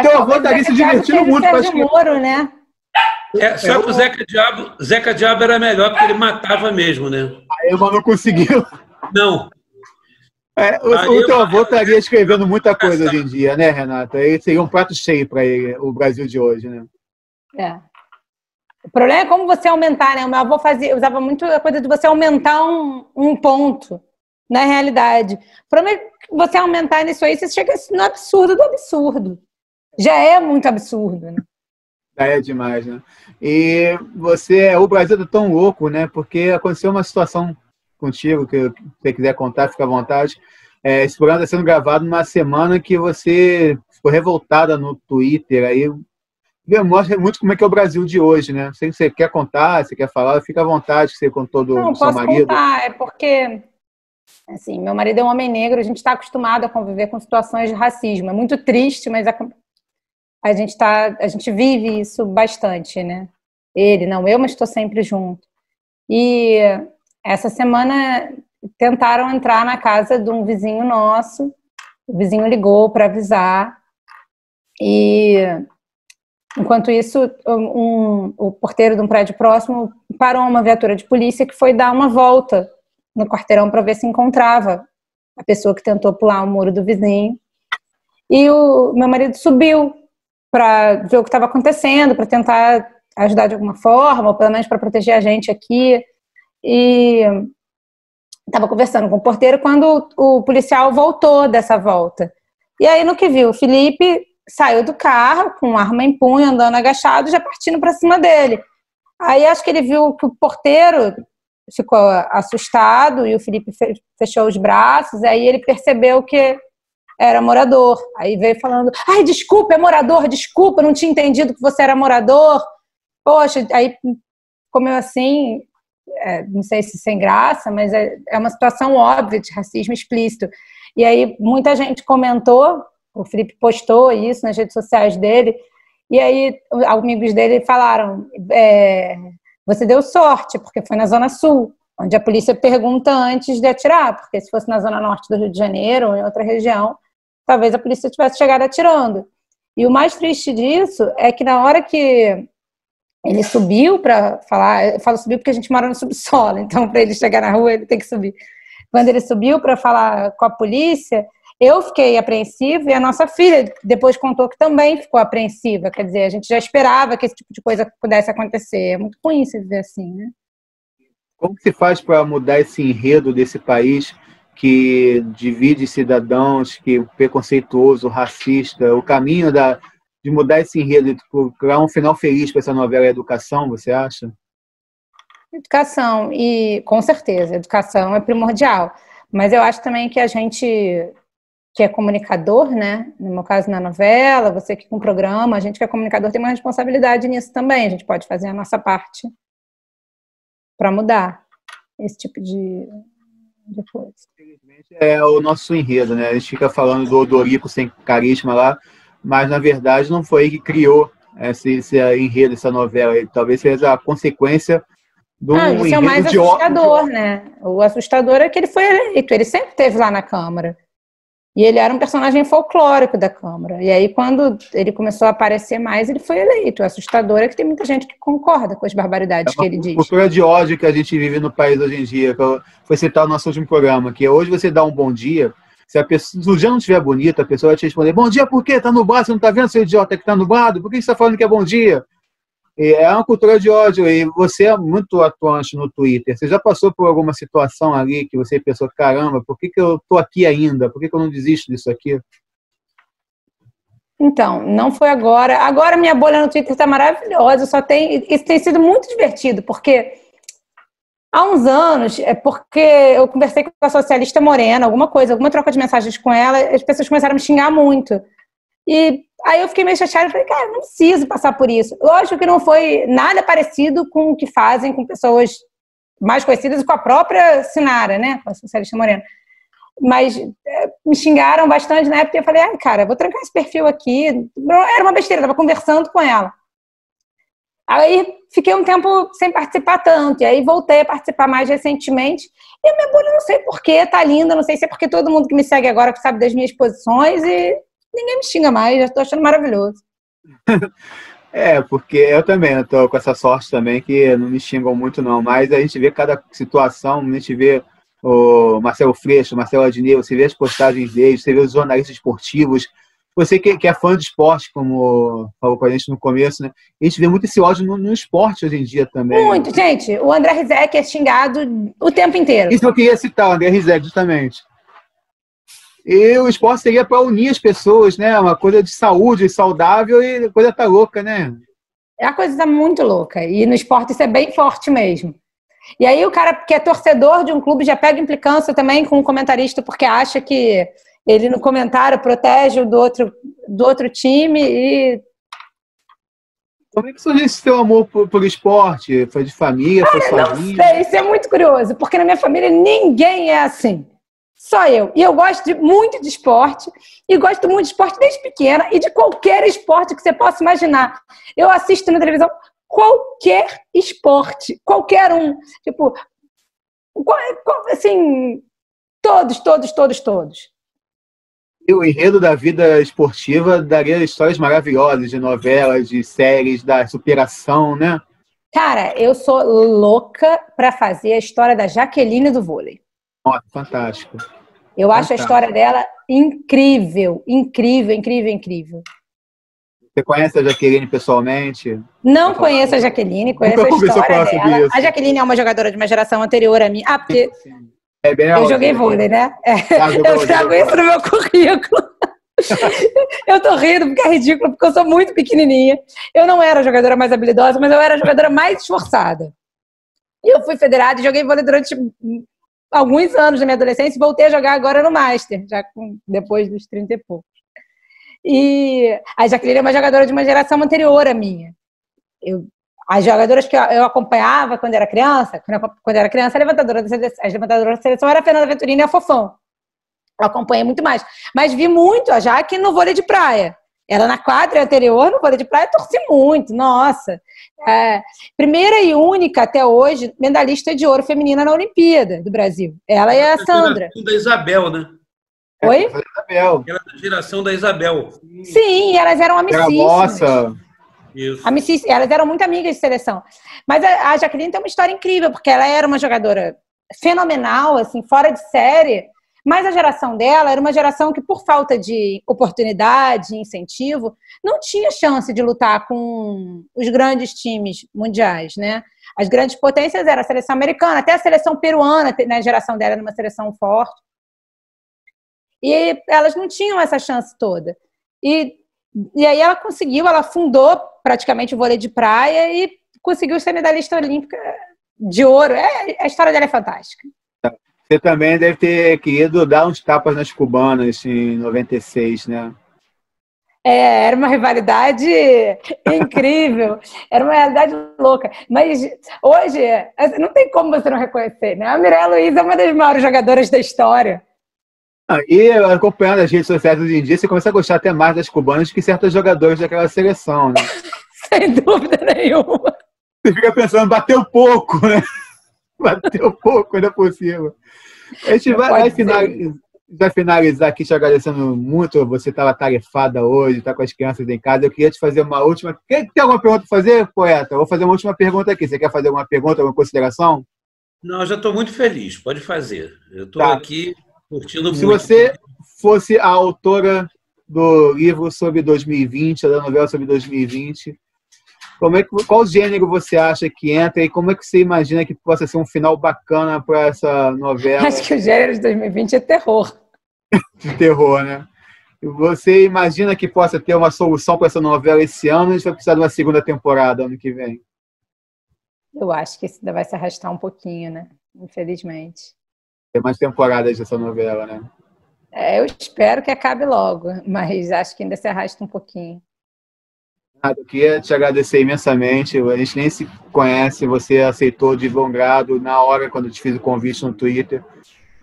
[SPEAKER 3] Teu avô estaria se divertindo muito com as Moro, né?
[SPEAKER 4] Só que o Zeca Diabo era melhor porque ele matava mesmo, né?
[SPEAKER 2] A Ema não conseguiu.
[SPEAKER 4] Não.
[SPEAKER 2] O teu avô estaria escrevendo muita coisa hoje em dia, né, Renata? Ele seria um prato cheio para o Brasil de hoje, né?
[SPEAKER 3] O problema é como você aumentar, né? O meu avô usava muito a coisa de você aumentar um ponto na realidade. O problema é que você aumentar nisso aí, você chega no absurdo do absurdo. Já é muito absurdo, né?
[SPEAKER 2] Já é demais, né? E o Brasil tá tão louco, né? Porque aconteceu uma situação contigo, que você quiser contar, fica à vontade. Esse programa está sendo gravado numa semana que você ficou revoltada no Twitter, aí mostra muito como é que é o Brasil de hoje, né? Se você quer contar, se quer falar, fica à vontade, que você contou do seu marido.
[SPEAKER 3] Não, posso contar, porque assim, meu marido é um homem negro, a gente está acostumado a conviver com situações de racismo. É muito triste, mas a gente vive isso bastante, né? Ele, não eu, mas estou sempre junto. E essa semana tentaram entrar na casa de um vizinho nosso, o vizinho ligou para avisar, e enquanto isso, o porteiro de um prédio próximo parou uma viatura de polícia que foi dar uma volta no quarteirão para ver se encontrava a pessoa que tentou pular o muro do vizinho. E o meu marido subiu para ver o que estava acontecendo, para tentar ajudar de alguma forma, ou pelo menos para proteger a gente aqui. E estava conversando com o porteiro quando o policial voltou dessa volta. E aí, no que viu, o Felipe saiu do carro com arma em punho, andando agachado, já partindo para cima dele. Aí acho que ele viu que o porteiro ficou assustado e o Felipe fechou os braços, aí ele percebeu que era morador. Aí veio falando, ai, desculpa, é morador, desculpa, não tinha entendido que você era morador. Poxa, aí comeu assim, não sei se sem graça, mas é uma situação óbvia de racismo explícito. E aí muita gente comentou, o Felipe postou isso nas redes sociais dele, e aí amigos dele falaram, você deu sorte, porque foi na Zona Sul, onde a polícia pergunta antes de atirar, porque se fosse na Zona Norte do Rio de Janeiro ou em outra região, talvez a polícia tivesse chegado atirando. E o mais triste disso é que na hora que ele subiu para falar, eu falo subir porque a gente mora no subsolo, então para ele chegar na rua ele tem que subir. Quando ele subiu para falar com a polícia, Eu fiquei apreensiva e a nossa filha depois contou que também ficou apreensiva. Quer dizer, a gente já esperava que esse tipo de coisa pudesse acontecer. É muito ruim se viver assim, né?
[SPEAKER 2] Como que se faz para mudar esse enredo desse país que divide cidadãos, que é preconceituoso, racista? O caminho de mudar esse enredo, de criar um final feliz para essa novela é educação, você acha?
[SPEAKER 3] Educação, e com certeza, educação é primordial. Mas eu acho também que a gente que é comunicador, né? No meu caso, na novela, você que com o programa, a gente que é comunicador tem uma responsabilidade nisso também. A gente pode fazer a nossa parte para mudar esse tipo de coisa.
[SPEAKER 2] É o nosso enredo, né? A gente fica falando do Odorico sem carisma lá, mas na verdade não foi ele que criou esse enredo, essa novela. Ele talvez seja a consequência do
[SPEAKER 3] isso é o mais assustador, né? O assustador é que ele foi eleito, ele sempre esteve lá na Câmara. E ele era um personagem folclórico da Câmara. E aí, quando ele começou a aparecer mais, ele foi eleito. O assustador é que tem muita gente que concorda com as barbaridades que ele diz.
[SPEAKER 2] A cultura de ódio que a gente vive no país hoje em dia, que foi citar no nosso último programa, que hoje você dá um bom dia, se o dia não estiver bonito, a pessoa vai te responder, bom dia por quê? Tá nublado, você não tá vendo, seu idiota, que tá nublado? Por que você tá falando que é bom dia? É uma cultura de ódio, e você é muito atuante no Twitter. Você já passou por alguma situação ali que você pensou, caramba, por que eu tô aqui ainda? Por que eu não desisto disso aqui?
[SPEAKER 3] Então, não foi agora. Agora minha bolha no Twitter está maravilhosa. Isso tem sido muito divertido, porque há uns anos, porque eu conversei com a socialista Morena, alguma troca de mensagens com ela, as pessoas começaram a me xingar muito. E aí eu fiquei meio chateada e falei, cara, não preciso passar por isso. Lógico que não foi nada parecido com o que fazem com pessoas mais conhecidas e com a própria Sinara, né? Com a socialista Morena. Mas me xingaram bastante na época e eu falei, cara, vou trancar esse perfil aqui. Era uma besteira, eu estava conversando com ela. Aí fiquei um tempo sem participar tanto, e aí voltei a participar mais recentemente. E a minha bolha, não sei porquê, tá linda, não sei se é porque todo mundo que me segue agora sabe das minhas posições e ninguém me xinga mais, já estou achando maravilhoso.
[SPEAKER 2] Porque eu também estou com essa sorte também, que não me xingam muito não, mas a gente vê cada situação, a gente vê o Marcelo Freixo, o Marcelo Adnet, você vê as postagens deles, você vê os jornalistas esportivos, você que é fã de esporte, como falou com a gente no começo, né? A gente vê muito esse ódio no esporte hoje em dia também.
[SPEAKER 3] Muito, gente. O André Rizek é xingado o tempo inteiro.
[SPEAKER 2] Isso eu queria citar, o André Rizek, justamente. E o esporte seria para unir as pessoas, né? Uma coisa de saúde, saudável, e a coisa tá louca, né?
[SPEAKER 3] A coisa tá muito louca. E no esporte isso é bem forte mesmo. E aí o cara que é torcedor de um clube já pega implicância também com o comentarista, porque acha que ele no comentário protege o do outro time e...
[SPEAKER 2] Como é que surgiu esse seu amor por esporte? Foi de família, foi sozinho?
[SPEAKER 3] Não sei, isso é muito curioso, porque na minha família ninguém é assim. Só eu. E eu gosto muito de esporte, e gosto muito de esporte desde pequena, e de qualquer esporte que você possa imaginar. Eu assisto na televisão qualquer esporte, qualquer um. Tipo, assim, todos.
[SPEAKER 2] E o enredo da vida esportiva daria histórias maravilhosas, de novelas, de séries, da superação, né?
[SPEAKER 3] Cara, eu sou louca pra fazer a história da Jaqueline do vôlei.
[SPEAKER 2] Nossa, fantástico.
[SPEAKER 3] Eu acho a história dela incrível.
[SPEAKER 2] Você conhece a Jaqueline pessoalmente?
[SPEAKER 3] Não conheço a Jaqueline, conheço a história dela. A Jaqueline é uma jogadora de uma geração anterior a mim. Porque eu joguei vôlei, né? Eu trago isso no meu currículo. Eu tô rindo porque é ridículo, porque eu sou muito pequenininha. Eu não era a jogadora mais habilidosa, mas eu era a jogadora mais esforçada. E eu fui federada e joguei vôlei durante alguns anos da minha adolescência e voltei a jogar agora no Master, já depois dos 30 e poucos. E a Jaqueline é uma jogadora de uma geração anterior à minha. As jogadoras que eu acompanhava quando era criança, a levantadora da seleção era a Fernanda Venturini e a Fofão. Eu acompanhei muito mais. Mas vi muito a Jaque no vôlei de praia. Ela na quadra anterior, no vôlei de praia, torci muito. Nossa! Primeira e única, até hoje, medalhista de ouro feminina na Olimpíada do Brasil. Ela e a Sandra.
[SPEAKER 4] Da Isabel, né?
[SPEAKER 3] Oi?
[SPEAKER 4] Ela é da geração da Isabel.
[SPEAKER 3] Sim, elas eram amicíssimas.
[SPEAKER 2] Nossa!
[SPEAKER 3] Elas eram muito amigas de seleção. Mas a Jaqueline tem uma história incrível, porque ela era uma jogadora fenomenal, assim, fora de série, Mas a geração dela era uma geração que, por falta de oportunidade, incentivo, não tinha chance de lutar com os grandes times mundiais, né? As grandes potências eram a seleção americana, até a seleção peruana, na geração dela era uma seleção forte. E elas não tinham essa chance toda. E aí ela conseguiu, ela fundou praticamente o vôlei de praia e conseguiu ser medalhista olímpica de ouro. A história dela é fantástica.
[SPEAKER 2] Você também deve ter querido dar uns tapas nas cubanas em 96, né?
[SPEAKER 3] Era uma rivalidade incrível, era uma realidade louca. Mas hoje, não tem como você não reconhecer, né? A Mireia Luiz é uma das maiores jogadoras da história.
[SPEAKER 2] E acompanhando as redes sociais hoje em dia, você começa a gostar até mais das cubanas que certos jogadores daquela seleção, né?
[SPEAKER 3] Sem dúvida nenhuma.
[SPEAKER 2] Você fica pensando, bateu pouco, né? Bateu pouco, ainda por cima. A gente vai finalizar aqui te agradecendo muito. Você estava tarefada hoje, está com as crianças em casa. Eu queria te fazer uma última... Tem alguma pergunta para fazer, poeta? Eu vou fazer uma última pergunta aqui. Você quer fazer alguma pergunta, alguma consideração?
[SPEAKER 4] Não, eu já estou muito feliz. Pode fazer. Eu estou aqui curtindo muito.
[SPEAKER 2] Se você fosse a autora do livro sobre 2020, da novela sobre 2020, qual gênero você acha que entra e como é que você imagina que possa ser um final bacana para essa novela?
[SPEAKER 3] Acho que o gênero de 2020 é terror.
[SPEAKER 2] De terror, né? E você imagina que possa ter uma solução para essa novela esse ano, ou a gente vai precisar de uma segunda temporada ano que vem?
[SPEAKER 3] Eu acho que isso ainda vai se arrastar um pouquinho, né? Infelizmente.
[SPEAKER 2] Tem mais temporadas dessa novela, né?
[SPEAKER 3] Eu espero que acabe logo, mas acho que ainda se arrasta um pouquinho.
[SPEAKER 2] Eu queria te agradecer imensamente. A gente nem se conhece, você aceitou de bom grado na hora quando eu te fiz o convite no Twitter.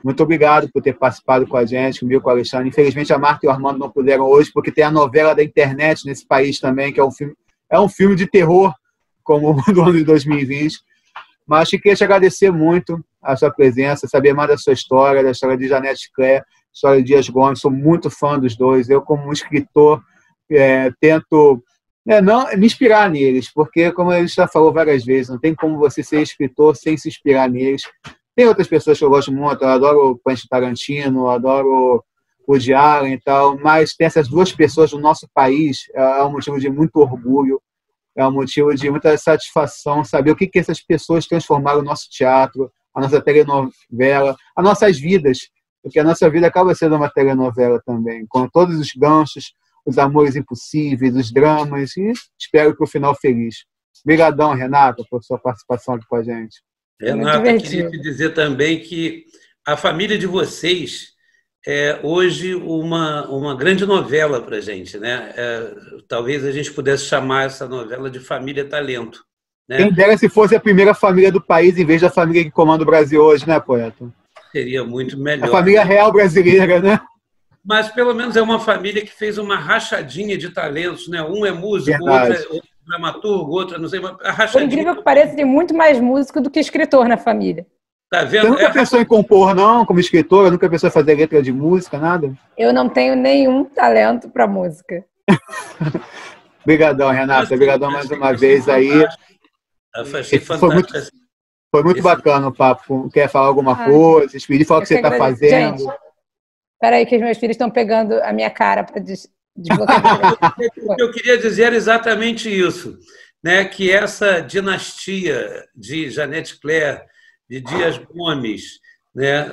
[SPEAKER 2] Muito obrigado por ter participado com a gente, comigo, com o Alexandre. Infelizmente, a Marta e o Armando não puderam hoje, porque tem a novela da internet nesse país também, que é um filme de terror, como o do ano de 2020. Mas queria te agradecer muito a sua presença, saber mais da sua história, da história de Janete Claire, da história de Dias Gomes. Sou muito fã dos dois. Eu, como um escritor, tento... não me inspirar neles, porque, como a gente já falou várias vezes, não tem como você ser escritor sem se inspirar neles. Tem outras pessoas que eu gosto muito, eu adoro o Quentin Tarantino, eu adoro o Woody Allen e tal, mas tem essas duas pessoas no nosso país, é um motivo de muito orgulho, é um motivo de muita satisfação saber o que essas pessoas transformaram o nosso teatro, a nossa telenovela, as nossas vidas, porque a nossa vida acaba sendo uma telenovela também, com todos os ganchos, os amores impossíveis, os dramas, e espero que o final feliz. Obrigadão, Renata, por sua participação aqui com a gente.
[SPEAKER 4] Renata, queria te dizer também que a família de vocês é hoje uma grande novela para a gente, né? Talvez a gente pudesse chamar essa novela de Família Talento. Né?
[SPEAKER 2] Quem dera se fosse a primeira família do país, em vez da família que comanda o Brasil hoje, né, poeta?
[SPEAKER 4] Seria muito melhor.
[SPEAKER 2] A família real brasileira, né?
[SPEAKER 4] Mas, pelo menos, é uma família que fez uma rachadinha de talentos, né? Um é músico, outro é dramaturgo, outro não sei... A rachadinha...
[SPEAKER 3] Por incrível que pareça, tem muito mais músico do que escritor na família.
[SPEAKER 4] Tá vendo?
[SPEAKER 2] Você nunca pensou em compor, não? Como escritora? Nunca pensou em fazer letra de música, nada?
[SPEAKER 3] Eu não tenho nenhum talento para música.
[SPEAKER 2] Obrigadão, Renata. Obrigadão mais uma vez aí.
[SPEAKER 4] Achei fantástico.
[SPEAKER 2] Foi muito bacana o papo. Quer falar alguma coisa? Despedir, falar o que você está fazendo.
[SPEAKER 3] Gente, peraí que os meus filhos estão pegando a minha cara para desbloquear.
[SPEAKER 4] O que eu queria dizer era exatamente isso, né? Que essa dinastia de Janete Claire, de Dias Gomes, né?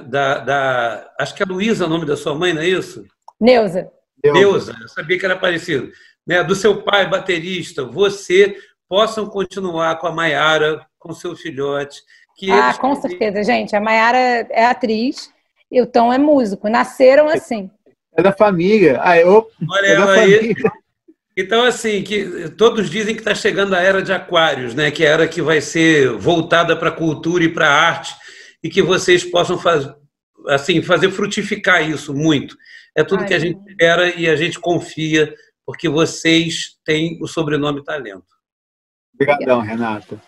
[SPEAKER 4] Acho que é Luísa o nome da sua mãe, não é isso?
[SPEAKER 3] Neuza.
[SPEAKER 4] Neuza, eu sabia que era parecido. Né? Do seu pai, baterista, você possam continuar com a Maiara, com seu filhote.
[SPEAKER 3] Com certeza, gente. A Maiara é atriz e o Tom é músico. Nasceram assim.
[SPEAKER 2] É da família.
[SPEAKER 4] Olha ela aí. Então, assim, que todos dizem que está chegando a era de Aquários, né? Que é a era que vai ser voltada para a cultura e para a arte, e que vocês possam fazer frutificar isso muito. É tudo que a gente espera e a gente confia, porque vocês têm o sobrenome Talento.
[SPEAKER 2] Obrigadão, Renata.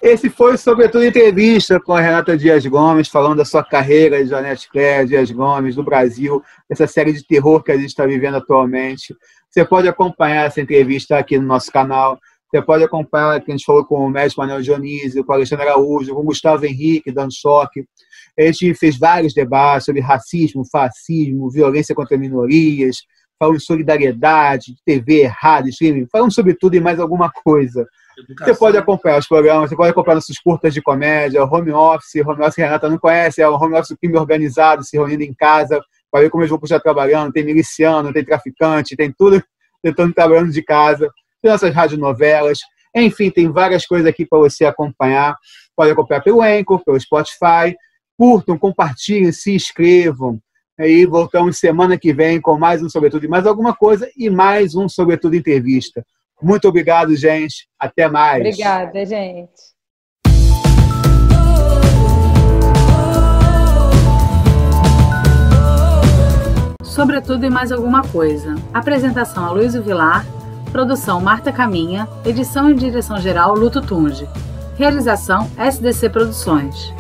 [SPEAKER 2] Esse foi, sobretudo, entrevista com a Renata Dias Gomes, falando da sua carreira de Janete Claire, Dias Gomes, do Brasil, essa série de terror que a gente está vivendo atualmente. Você pode acompanhar essa entrevista aqui no nosso canal. Você pode acompanhar, que a gente falou com o médico Manuel Dionísio, com o Alexandre Araújo, com o Gustavo Henrique, dando choque. A gente fez vários debates sobre racismo, fascismo, violência contra minorias, falamos de solidariedade, TV errada, streaming, falamos sobre tudo e mais alguma coisa. Educação. Você pode acompanhar os programas, você pode acompanhar nossos curtas de comédia, home office que a Renata não conhece, é o home office do crime organizado, se reunindo em casa, para ver como eles vão estar trabalhando, tem miliciano, tem traficante, tem tudo tentando trabalhando de casa, tem nossas radionovelas, enfim, tem várias coisas aqui para você acompanhar. Pode acompanhar pelo Anchor, pelo Spotify, curtam, compartilhem, se inscrevam. Aí voltamos semana que vem com mais um Sobretudo e mais alguma coisa e mais um Sobretudo Entrevista. Muito obrigado, gente. Até mais.
[SPEAKER 3] Obrigada, gente.
[SPEAKER 1] Sobretudo e mais alguma coisa. Apresentação Aloysio Vilar, produção Marta Caminha, edição e direção geral Luto Tunge. Realização SDC Produções.